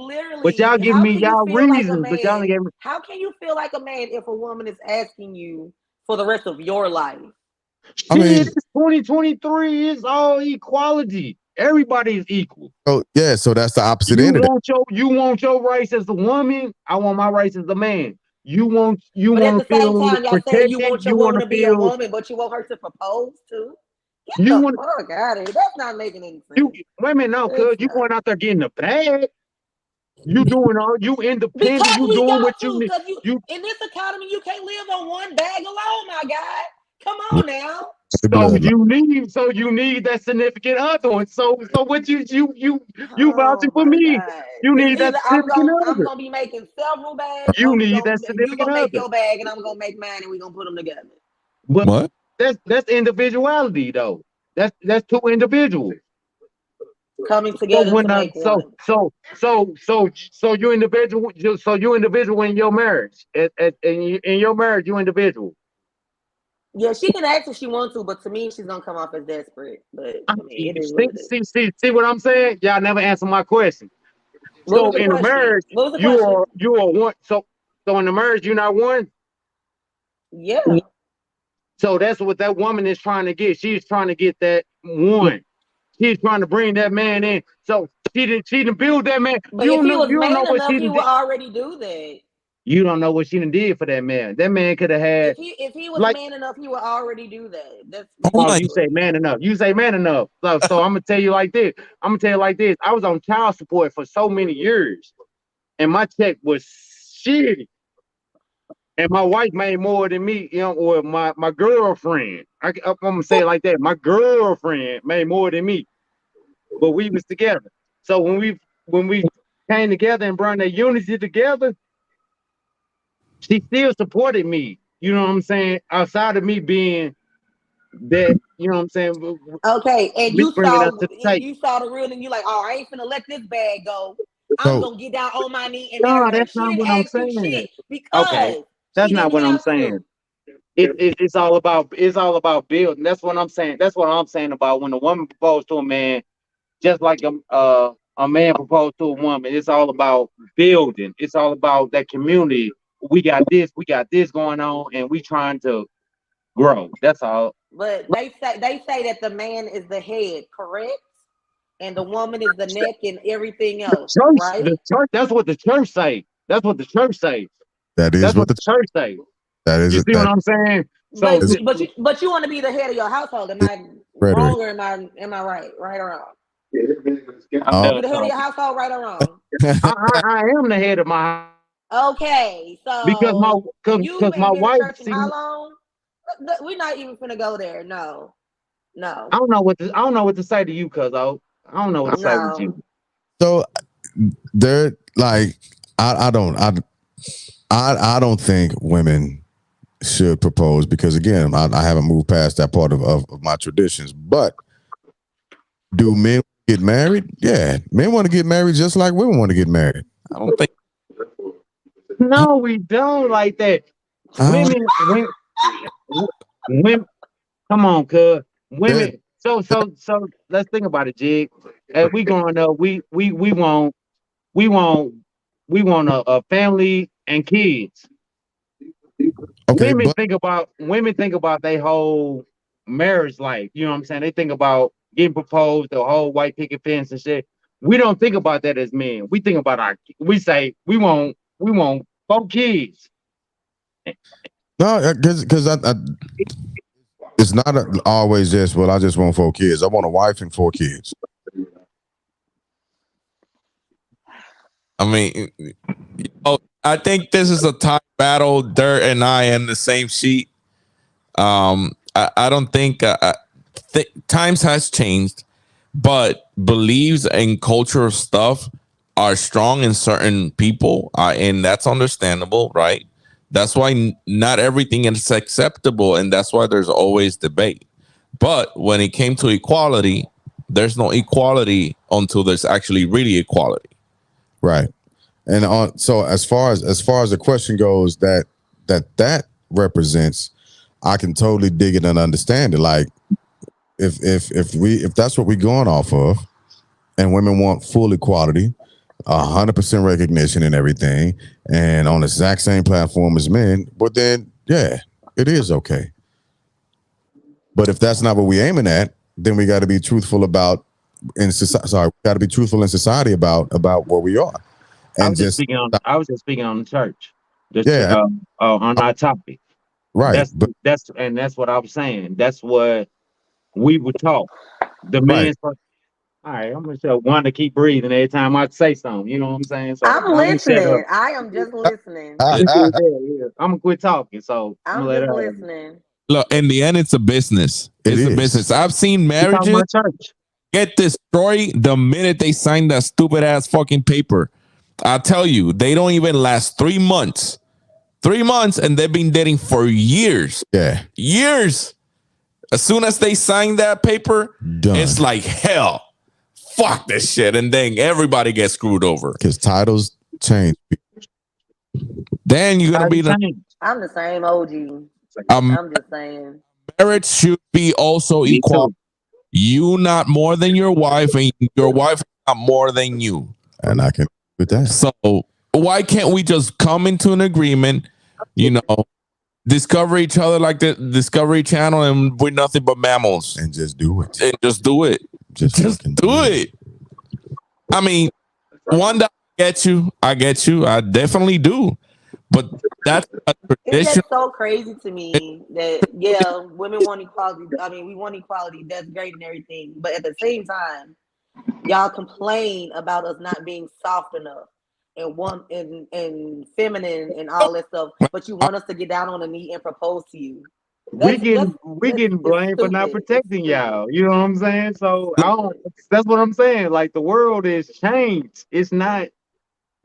But y'all Literally, give how me can you y'all feel like a reasons. But y'all ain't man? gave me. How can you feel like a man if a woman is asking you for the rest of your life? I Shit, mean, it's 2023. It's all equality. Everybody is equal. so yeah, so that's the opposite end of that. You want your rights as a woman. I want my rights as a man. You want But at to the same feel time, y'all saying you protected. want your You want woman to to be a feel woman, but you want her to propose too. Get you the want fuck out of here. That's not making any you sense. women no, cuz It's you not. going out there getting the bag. You doing all you independent. Because You we doing what got you to. need. Because you You in this economy, you can't live on one bag alone, my guy. Come on now. The bloodline. so you need that significant other one. So what you vouching Oh for my me? God. You It's need that either significant I'm other. gonna be making several bags, You or need that you significant gonna make other. your bag and I'm gonna make mine and we gonna put them together. But What? that's individuality though. That's two individuals. Coming So together to when make one. you individual in your marriage. In your marriage, you individual. Yeah, she can act if she wants to, but to me, she's gonna come off as desperate. But I mean, it is what See, it is. see what I'm saying? Y'all never answer my question. What was So the in a question? marriage, What was the question? you are one. So in the marriage, you're not one. Yeah. So that's what that woman is trying to get. She's trying to get that one. She's trying to bring that man in. So she didn't build that man. But if he was You don't know man what enough, she he done would did. already do that. You don't know what she done did for that man. That man could have had If he was like man enough, he would already do that. That's Oh oh, my! you say ridiculous. man enough. You say man enough. So I'm gonna tell you like this. I'm gonna tell you like this. I was on child support for so many years, and my check was shitty. And my wife made more than me, or my girlfriend. I'm gonna say it like that. My girlfriend made more than me, but we was together. So when when we came together and brought that unity together, she still supported me. You know what I'm saying? Outside of me being that, you know what I'm saying? Okay, and Me bringing us to the table. you saw the real, and you like, oh, I ain't finna let this bag go. I'm So gonna get down on my knee and marry No, her. that's She not didn't what I'm ask you saying. shit Okay, because she that's not didn't what I'm have saying. to. It's all about building. That's what I'm saying. That's what I'm saying about when a woman proposed to a man, just like a man proposed to a woman. It's all about building. It's all about that community. We got this going on, and we trying to grow. That's all. But they say that the man is the head, correct? And the woman is the neck and everything else, right? The church. That's what the church say. That's what the church say. that is That's what what the the church say. that is You see what that I'm saying? So But is you want to be the head of your household. Am is I rhetoric. wrong or am I right? Right or wrong? I'm Oh, You done the head of your talking. household, right or wrong? I am the head of my Okay, because so you my have been in wife church in see how long? We're not even gonna go there. No, no, I don't know what to say to you, I don't know what to say with no. you. so they're like I don't think women should propose because again I haven't moved past that part of my traditions. But do men get married? Yeah, men want to get married just like women want to get married. I don't think. No, we don't like that. Uh, Women come on, cuz that, women. So let's think about it, Jig. As we growing up, we want a family and kids. okay, but Women think about their whole marriage life. You know what I'm saying? They think about getting proposed, the whole white picket fence and shit. We don't think about that as men. We think about we say we want 4 kids. no, because it's not always just well. I just want 4 kids. I want a wife and 4 kids. I mean, I think this is a time battle. Dirt and I in the same sheet. I don't think times has changed, but beliefs and cultural stuff are strong in certain people, and that's understandable, right? That's why not everything is acceptable, and that's why there's always debate. But when it came to equality, there's no equality until there's actually really equality. Right. And so as far as the question goes, that represents, I can totally dig it and understand it. Like if that's what we're going off of, and women want full equality, 100% recognition and everything, and on the exact same platform as men, but then yeah, it is okay. But if that's not what we're aiming at, then we got to be truthful about in society. Sorry, we got to be truthful in society about where we are, and just I was just speaking on the church. Just yeah, on our topic. right, but That's what I was saying. That's what we were taught. The right. men's first. All right, I'm gonna tell one to keep breathing every time I say something. You know what I'm saying? So I'm I'm gonna shut up. listening. I am just listening. Yeah, yeah. I'm gonna quit talking. So I'm gonna I'm let just her. listening. Look, in the end, it's a business. It It's a is. business. I've seen We talking marriages about church. get destroyed the minute they sign that stupid ass fucking paper. I tell you, they don't even last 3 months. 3 months, and they've been dating for years. Yeah, Years. As soon as they sign that paper, done. it's like hell. Fuck this shit. And then everybody gets screwed over. Because titles change. Then you're gonna be the I'm the same OG. um, I'm just saying. marriage should be also Me equal. too. You not more than your wife, and your wife not more than you. And I can with that. So why can't we just come into an agreement, you know, discover each other like the Discovery Channel, and we're nothing but mammals, And just do it. and just do it. Just Just fucking do it. I mean, one day I get you, I definitely do. But that's a It's tradition. just so crazy to me that yeah, women want equality. I mean, we want equality. That's great and everything, but at the same time, y'all complain about us not being soft enough and feminine and all that stuff. But you want us to get down on the knee and propose to you. we That's getting it's blamed for not stupid. It's protecting stupid. y'all. You know what I'm saying? So I don't. Stupid. That's what I'm saying. Like the world is changed. It's not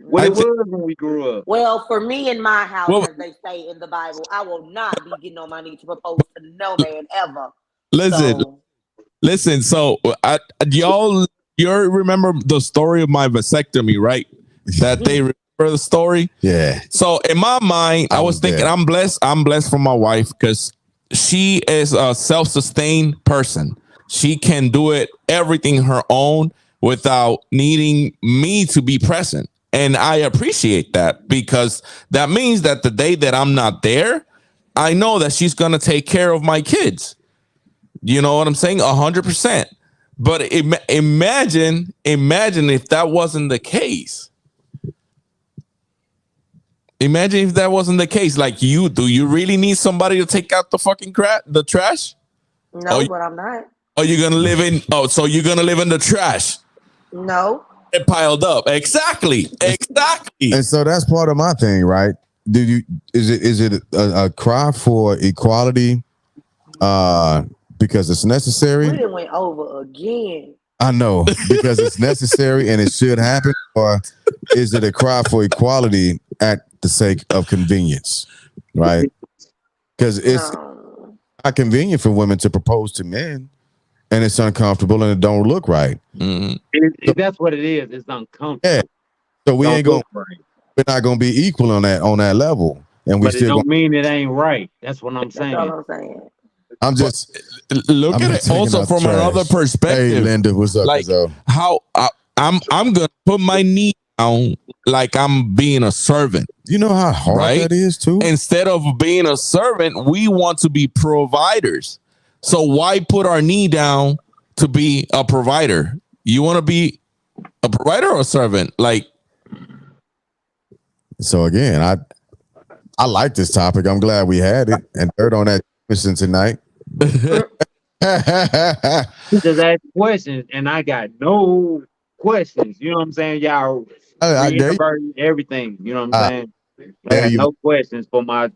what I it No. think. was when we grew up. Well, for me in my house, Well, as they say in the Bible, I will not be getting on my knees to propose to no man ever. listen, So listen. So, you remember the story of my vasectomy, right? That they remember the story. Yeah. So in my mind, I I was was thinking, there. I'm blessed. I'm blessed for my wife because she is a self-sustained person. She can do it everything her own without needing me to be present. And I appreciate that because that means that the day that I'm not there, I know that she's gonna take care of my kids. You know what I'm saying? 100%. But imagine if that wasn't the case. Imagine if that wasn't the case. Like, do you really need somebody to take out the fucking the trash? no, but I'm not. Or you gonna live in? Oh, so you're gonna live in the trash? No. It piled up. Exactly. And so that's part of my thing, right? Is it a cry for equality because it's We necessary? done went over again. I know, because it's necessary and it should happen, or is it a cry for equality at the sake of convenience? Right? Because it's No. not convenient for women to propose to men, and it's uncomfortable and it don't look right. Mhm. That's what it is. It's uncomfortable. Yeah. So we Don't ain't gonna look right. we're not gonna be equal on that level, and we But it still gonna. don't mean it ain't right. That's what I'm That's saying. all I'm saying. I'm just Look I'm at not it taking also out from trash. another Hey, perspective. Linda, what's up, Like Izzo? how I'm gonna put my knee down like I'm being a servant. You know how hard Right? that is too. Instead of being a servant, we want to be providers. So why put our knee down to be a provider? You want to be a provider or a servant? Like, So again, I like this topic. I'm glad we had it and dirt on that mission tonight. Just ask questions, and I got no questions. You know what I'm saying? Y'all I dare you. reiterating everything. You know what I'm Uh, saying? I dare got you. no questions for my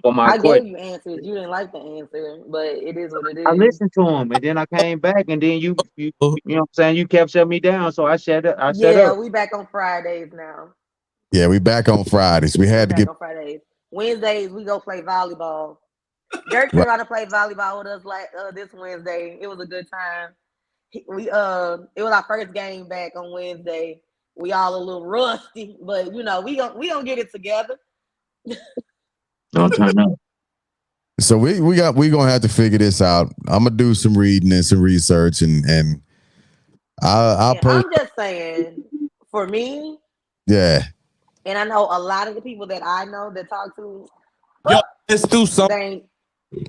I gave question. you answers. You didn't like the answer, but it is what it I is. listened to him, and then I came back, and then you know what I'm saying? You kept shutting me down, so I shut up. I shut Yeah, up. we back on Fridays now. Yeah, we back on Fridays. We We had to back get on Fridays. Wednesdays we go play volleyball. Dirk came right. out to play volleyball with us like this Wednesday. It was a good time. It was our first game back on Wednesday. We all a little rusty, but we gonna get it together. Don't turn up. So we gonna have to figure this out. I'm gonna do some reading and some research, and I'll And post. I'm just saying, for me, Yeah. and I know a lot of the people that I know that talk to, yo, let's do something. they ain't.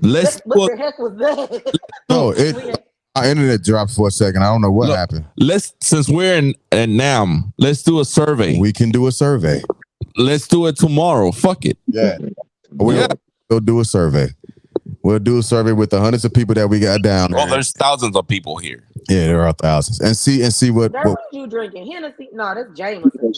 Let's What the heck was that? No, We- our internet dropped for a second. I don't know what happened. since we're in NAM, let's do a survey. We can do a survey. Let's do it tomorrow. Fuck it. Yeah. We'll do a survey. We'll do a survey with the hundreds of people that we got down there. Well, there's thousands of people here. Yeah, there are thousands. And see what Dirk, what you drinking? Hennessy? No, that's Jameson.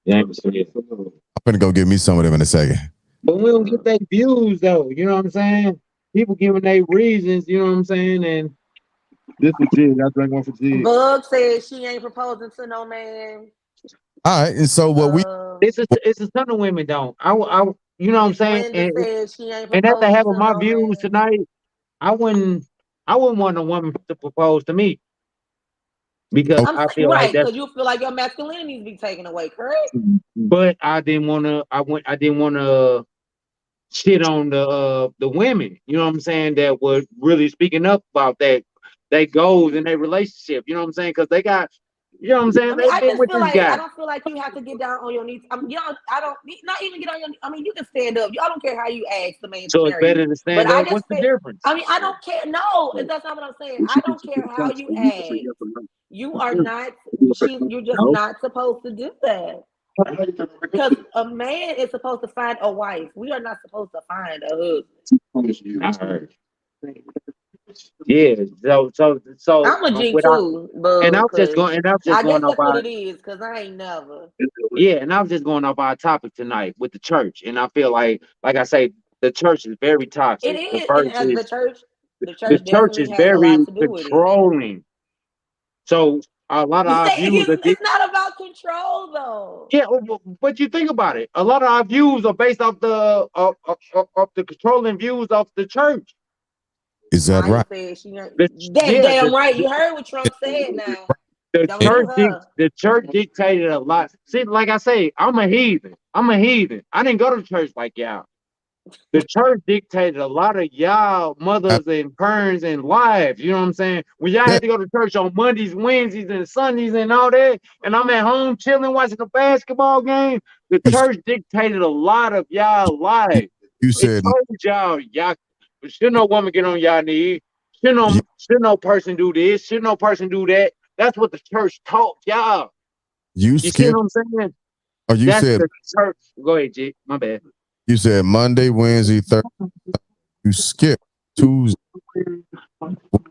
Jameson. I'm gonna go get me some of them in a second. But we don't get their views though. You know what I'm saying? People giving their reasons. You know what I'm saying? And this was Jig. I drank one for Jig. Bug said she ain't proposing to no man. All right. And so what we It's a ton of women don't. You know what I'm saying? Linda said she ain't And after proposing having to my no views man. tonight, I wouldn't want a woman to propose to me because I feel like Right, that's. because you feel like your masculinity needs to be taken away, correct? But I didn't want to. I didn't want to shit on the women. You know what I'm saying? That were really speaking up about that. They goals in their relationship. You know what I'm saying? Because they got. You know what I'm saying? I mean, I They've been just with feel this like guy. I don't feel like you have to get down on your knees. I don't not even get on your. I mean, you can stand up. I don't care how you ask the man to So it's marry better you. to But stand I up. just What's the feel. difference? I mean, I don't care. No, that's not what I'm saying. I don't care how you act. You are not. You're just not supposed to do that. Because a man is supposed to find a wife. We are not supposed to find a husband. I heard. Yeah. So I'm a G without. too, And but I'm just going. And I'm just I guess going off that's what our. it is. Because I ain't never. Yeah, and I'm just going off our topic tonight with the church. And I feel like I say, the church is very It toxic. is, and as the The church church is definitely has a very lot to do with it. controlling. So a lot of our views are It's not about control though. yeah, but you think about it. A lot of our views are based off of the controlling views of the church. Is that Maya right? said The, yeah, damn right. You heard what Trump said now. Don't It- do her. the church dictated a lot. See, like I say, I'm a heathen. I'm a heathen. I didn't go to church like y'all. The church dictated a lot of y'all mothers and parents and wives. You know what I'm saying? When y'all Yeah. had to go to church on Mondays, Wednesdays, and Sundays and all that, and I'm at home chilling watching the basketball game, the You, church dictated a lot of y'all lives. you It said told y'all should no woman get on y'all knees. you, Should no person do this. Should no person do that. That's what the church taught y'all. you You see skipped, what I'm saying? or That's the church. Go ahead, G. My bad. you said Monday, Wednesday, Thursday. You skipped Tuesday.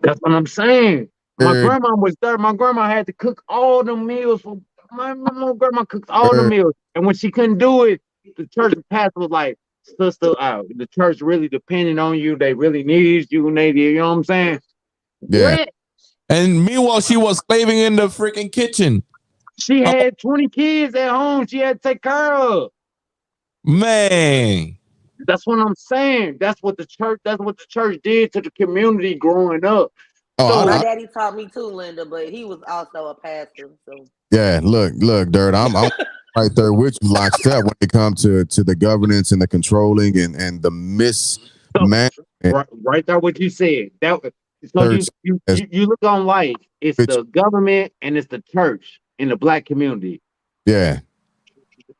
That's what I'm saying. My Third, grandma was there. My grandma had to cook all the meals for my grandma cooked all the third, meals. And when she couldn't do it, the church pastor was like, sister, the church really depending on you. They really need you. And they, you know what I'm saying? yeah. What? And meanwhile, she was slaving in the freaking kitchen. She Oh, had 20 kids at home. She had to take care of. man. That's what I'm saying. That's what the church did to the community growing up. Oh, So My I, daddy taught me too, Linda, but he was also a pastor. So yeah. Look, Dirt. I'm right there with you, lockstep when it comes to the governance and the controlling and the mismanagement. right there, what you said. So Church as you look on life. It's which, the government and it's the church in the black community. yeah.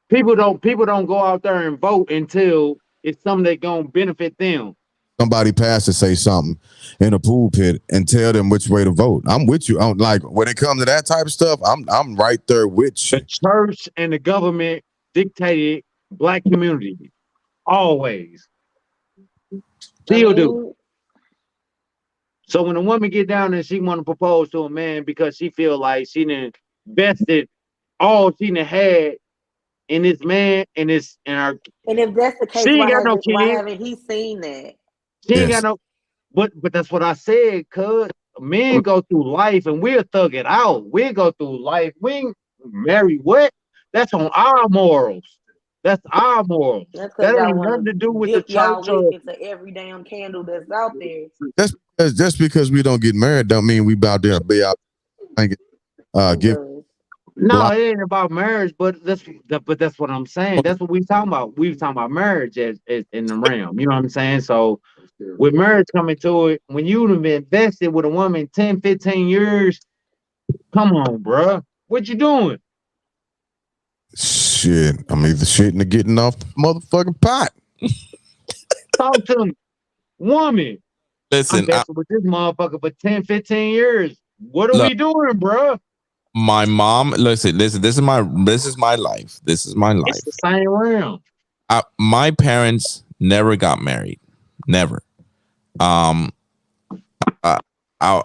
People don't go out there and vote until it's something that gonna benefit them. Somebody pass to say something in a pulpit and tell them which way to vote. I'm with you. I'm like when it comes to that type of stuff, I'm right there with The you. church and the government dictated black community always, I still do. mean, So when a woman get down and she want to propose to a man because she feel like she done invested all she done had in this man and this and her, and if that's the she case, ain't got no why kids. haven't he seen that? She ain't got Yes. no. But that's what I said. Cause men go through life and we'll thug it out. We'll go through life. We ain't marry what? That's on our morals. That's our morals. That's because That y'all ain't want nothing to do to with the dip y'all church wick or into every damn candle that's out there. Just because we don't get married don't mean we out there be out thinking, It give does. no. block. It ain't about marriage. But that's what I'm saying. That's what we talking about. We talking about marriage as in the realm. You know what I'm saying? So with marriage coming to it, when you've been invested with a woman 10, 15 years, come on, bruh. What you doing? Shit. I'm either shitting or getting off the motherfucking pot. Talk to me. Woman, I'm Listen, invested with this motherfucker for 10, 15 years. What are look, we doing, bruh? my mom. Listen. This is my life. This is my It's life. the same realm. My parents never got married. Never. Um. Uh, I,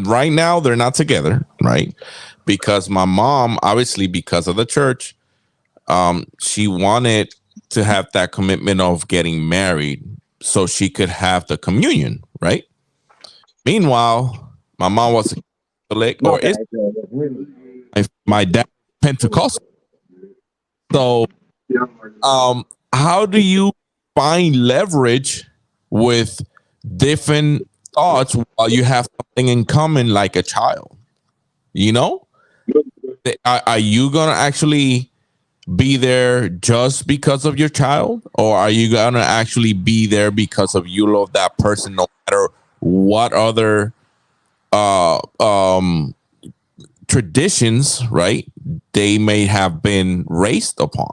right now they're not together, right? Because my mom, obviously, because of the church, she wanted to have that commitment of getting married so she could have the communion, right? Meanwhile, my mom was a Catholic, My or is bad, my dad Pentecostal. So, how do you find leverage with different thoughts while you have something in common, like a child? You know, are you gonna actually be there just because of your child, or are you gonna actually be there because of you love that person, no matter what other uh um traditions, right, they may have been raised upon?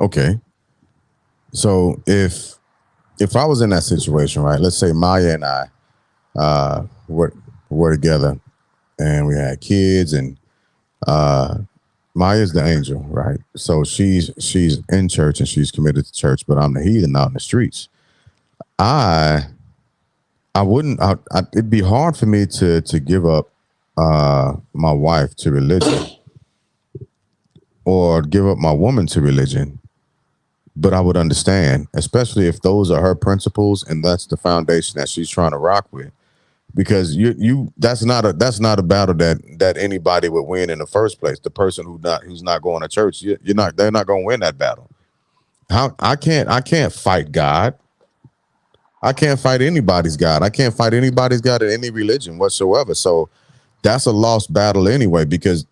Okay. So if I was in that situation, right? Let's say Maya and I were together and we had kids and Maya's the angel, right? So she's in church and she's committed to church, but I'm the heathen out in the streets. I wouldn't. It'd be hard for me to give up my wife to religion or give up my woman to religion but I would understand, especially if those are her principles and that's the foundation that she's trying to rock with. Because that's not a battle that anybody would win in the first place. The person who's not going to church, they're not going to win that battle. How I can't fight God. I can't fight anybody's God. I can't fight anybody's God in any religion whatsoever. So that's a lost battle anyway, because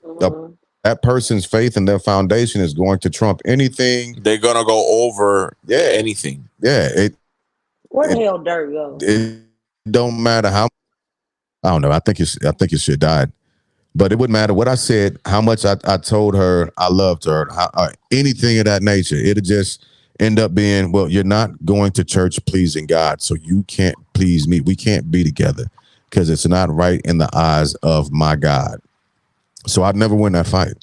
that person's faith and their foundation is going to trump anything. They're gonna go over anything. Yeah, Where the hell dirt go? it don't matter how. I don't know. I think your shit died, but it wouldn't matter what I said, how much I told her I loved her, anything of that nature. It'd just end up being, well, you're not going to church pleasing God, so you can't please me. We can't be together because it's not right in the eyes of my God. So I'd never win that fight.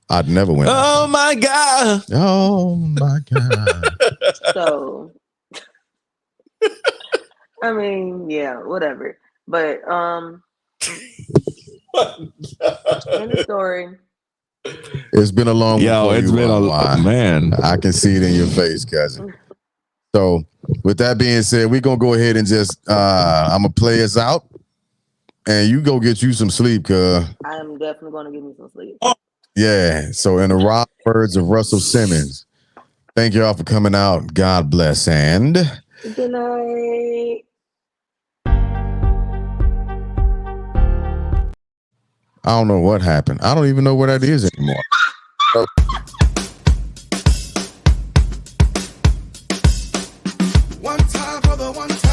I'd never win. Oh my God. Oh my God. So, I mean, yeah, whatever. But end of story. It's been a long one. It's been a man. I can see it in your face, cousin. So with that being said, we're gonna go ahead and just I'm gonna play us out. And you go get you some sleep, cuz. I am definitely gonna give me some sleep. Yeah. So in the words of Russell Simmons, thank you all for coming out. God bless and Good night. I don't know what happened. I don't even know where that is anymore. One time for the one time.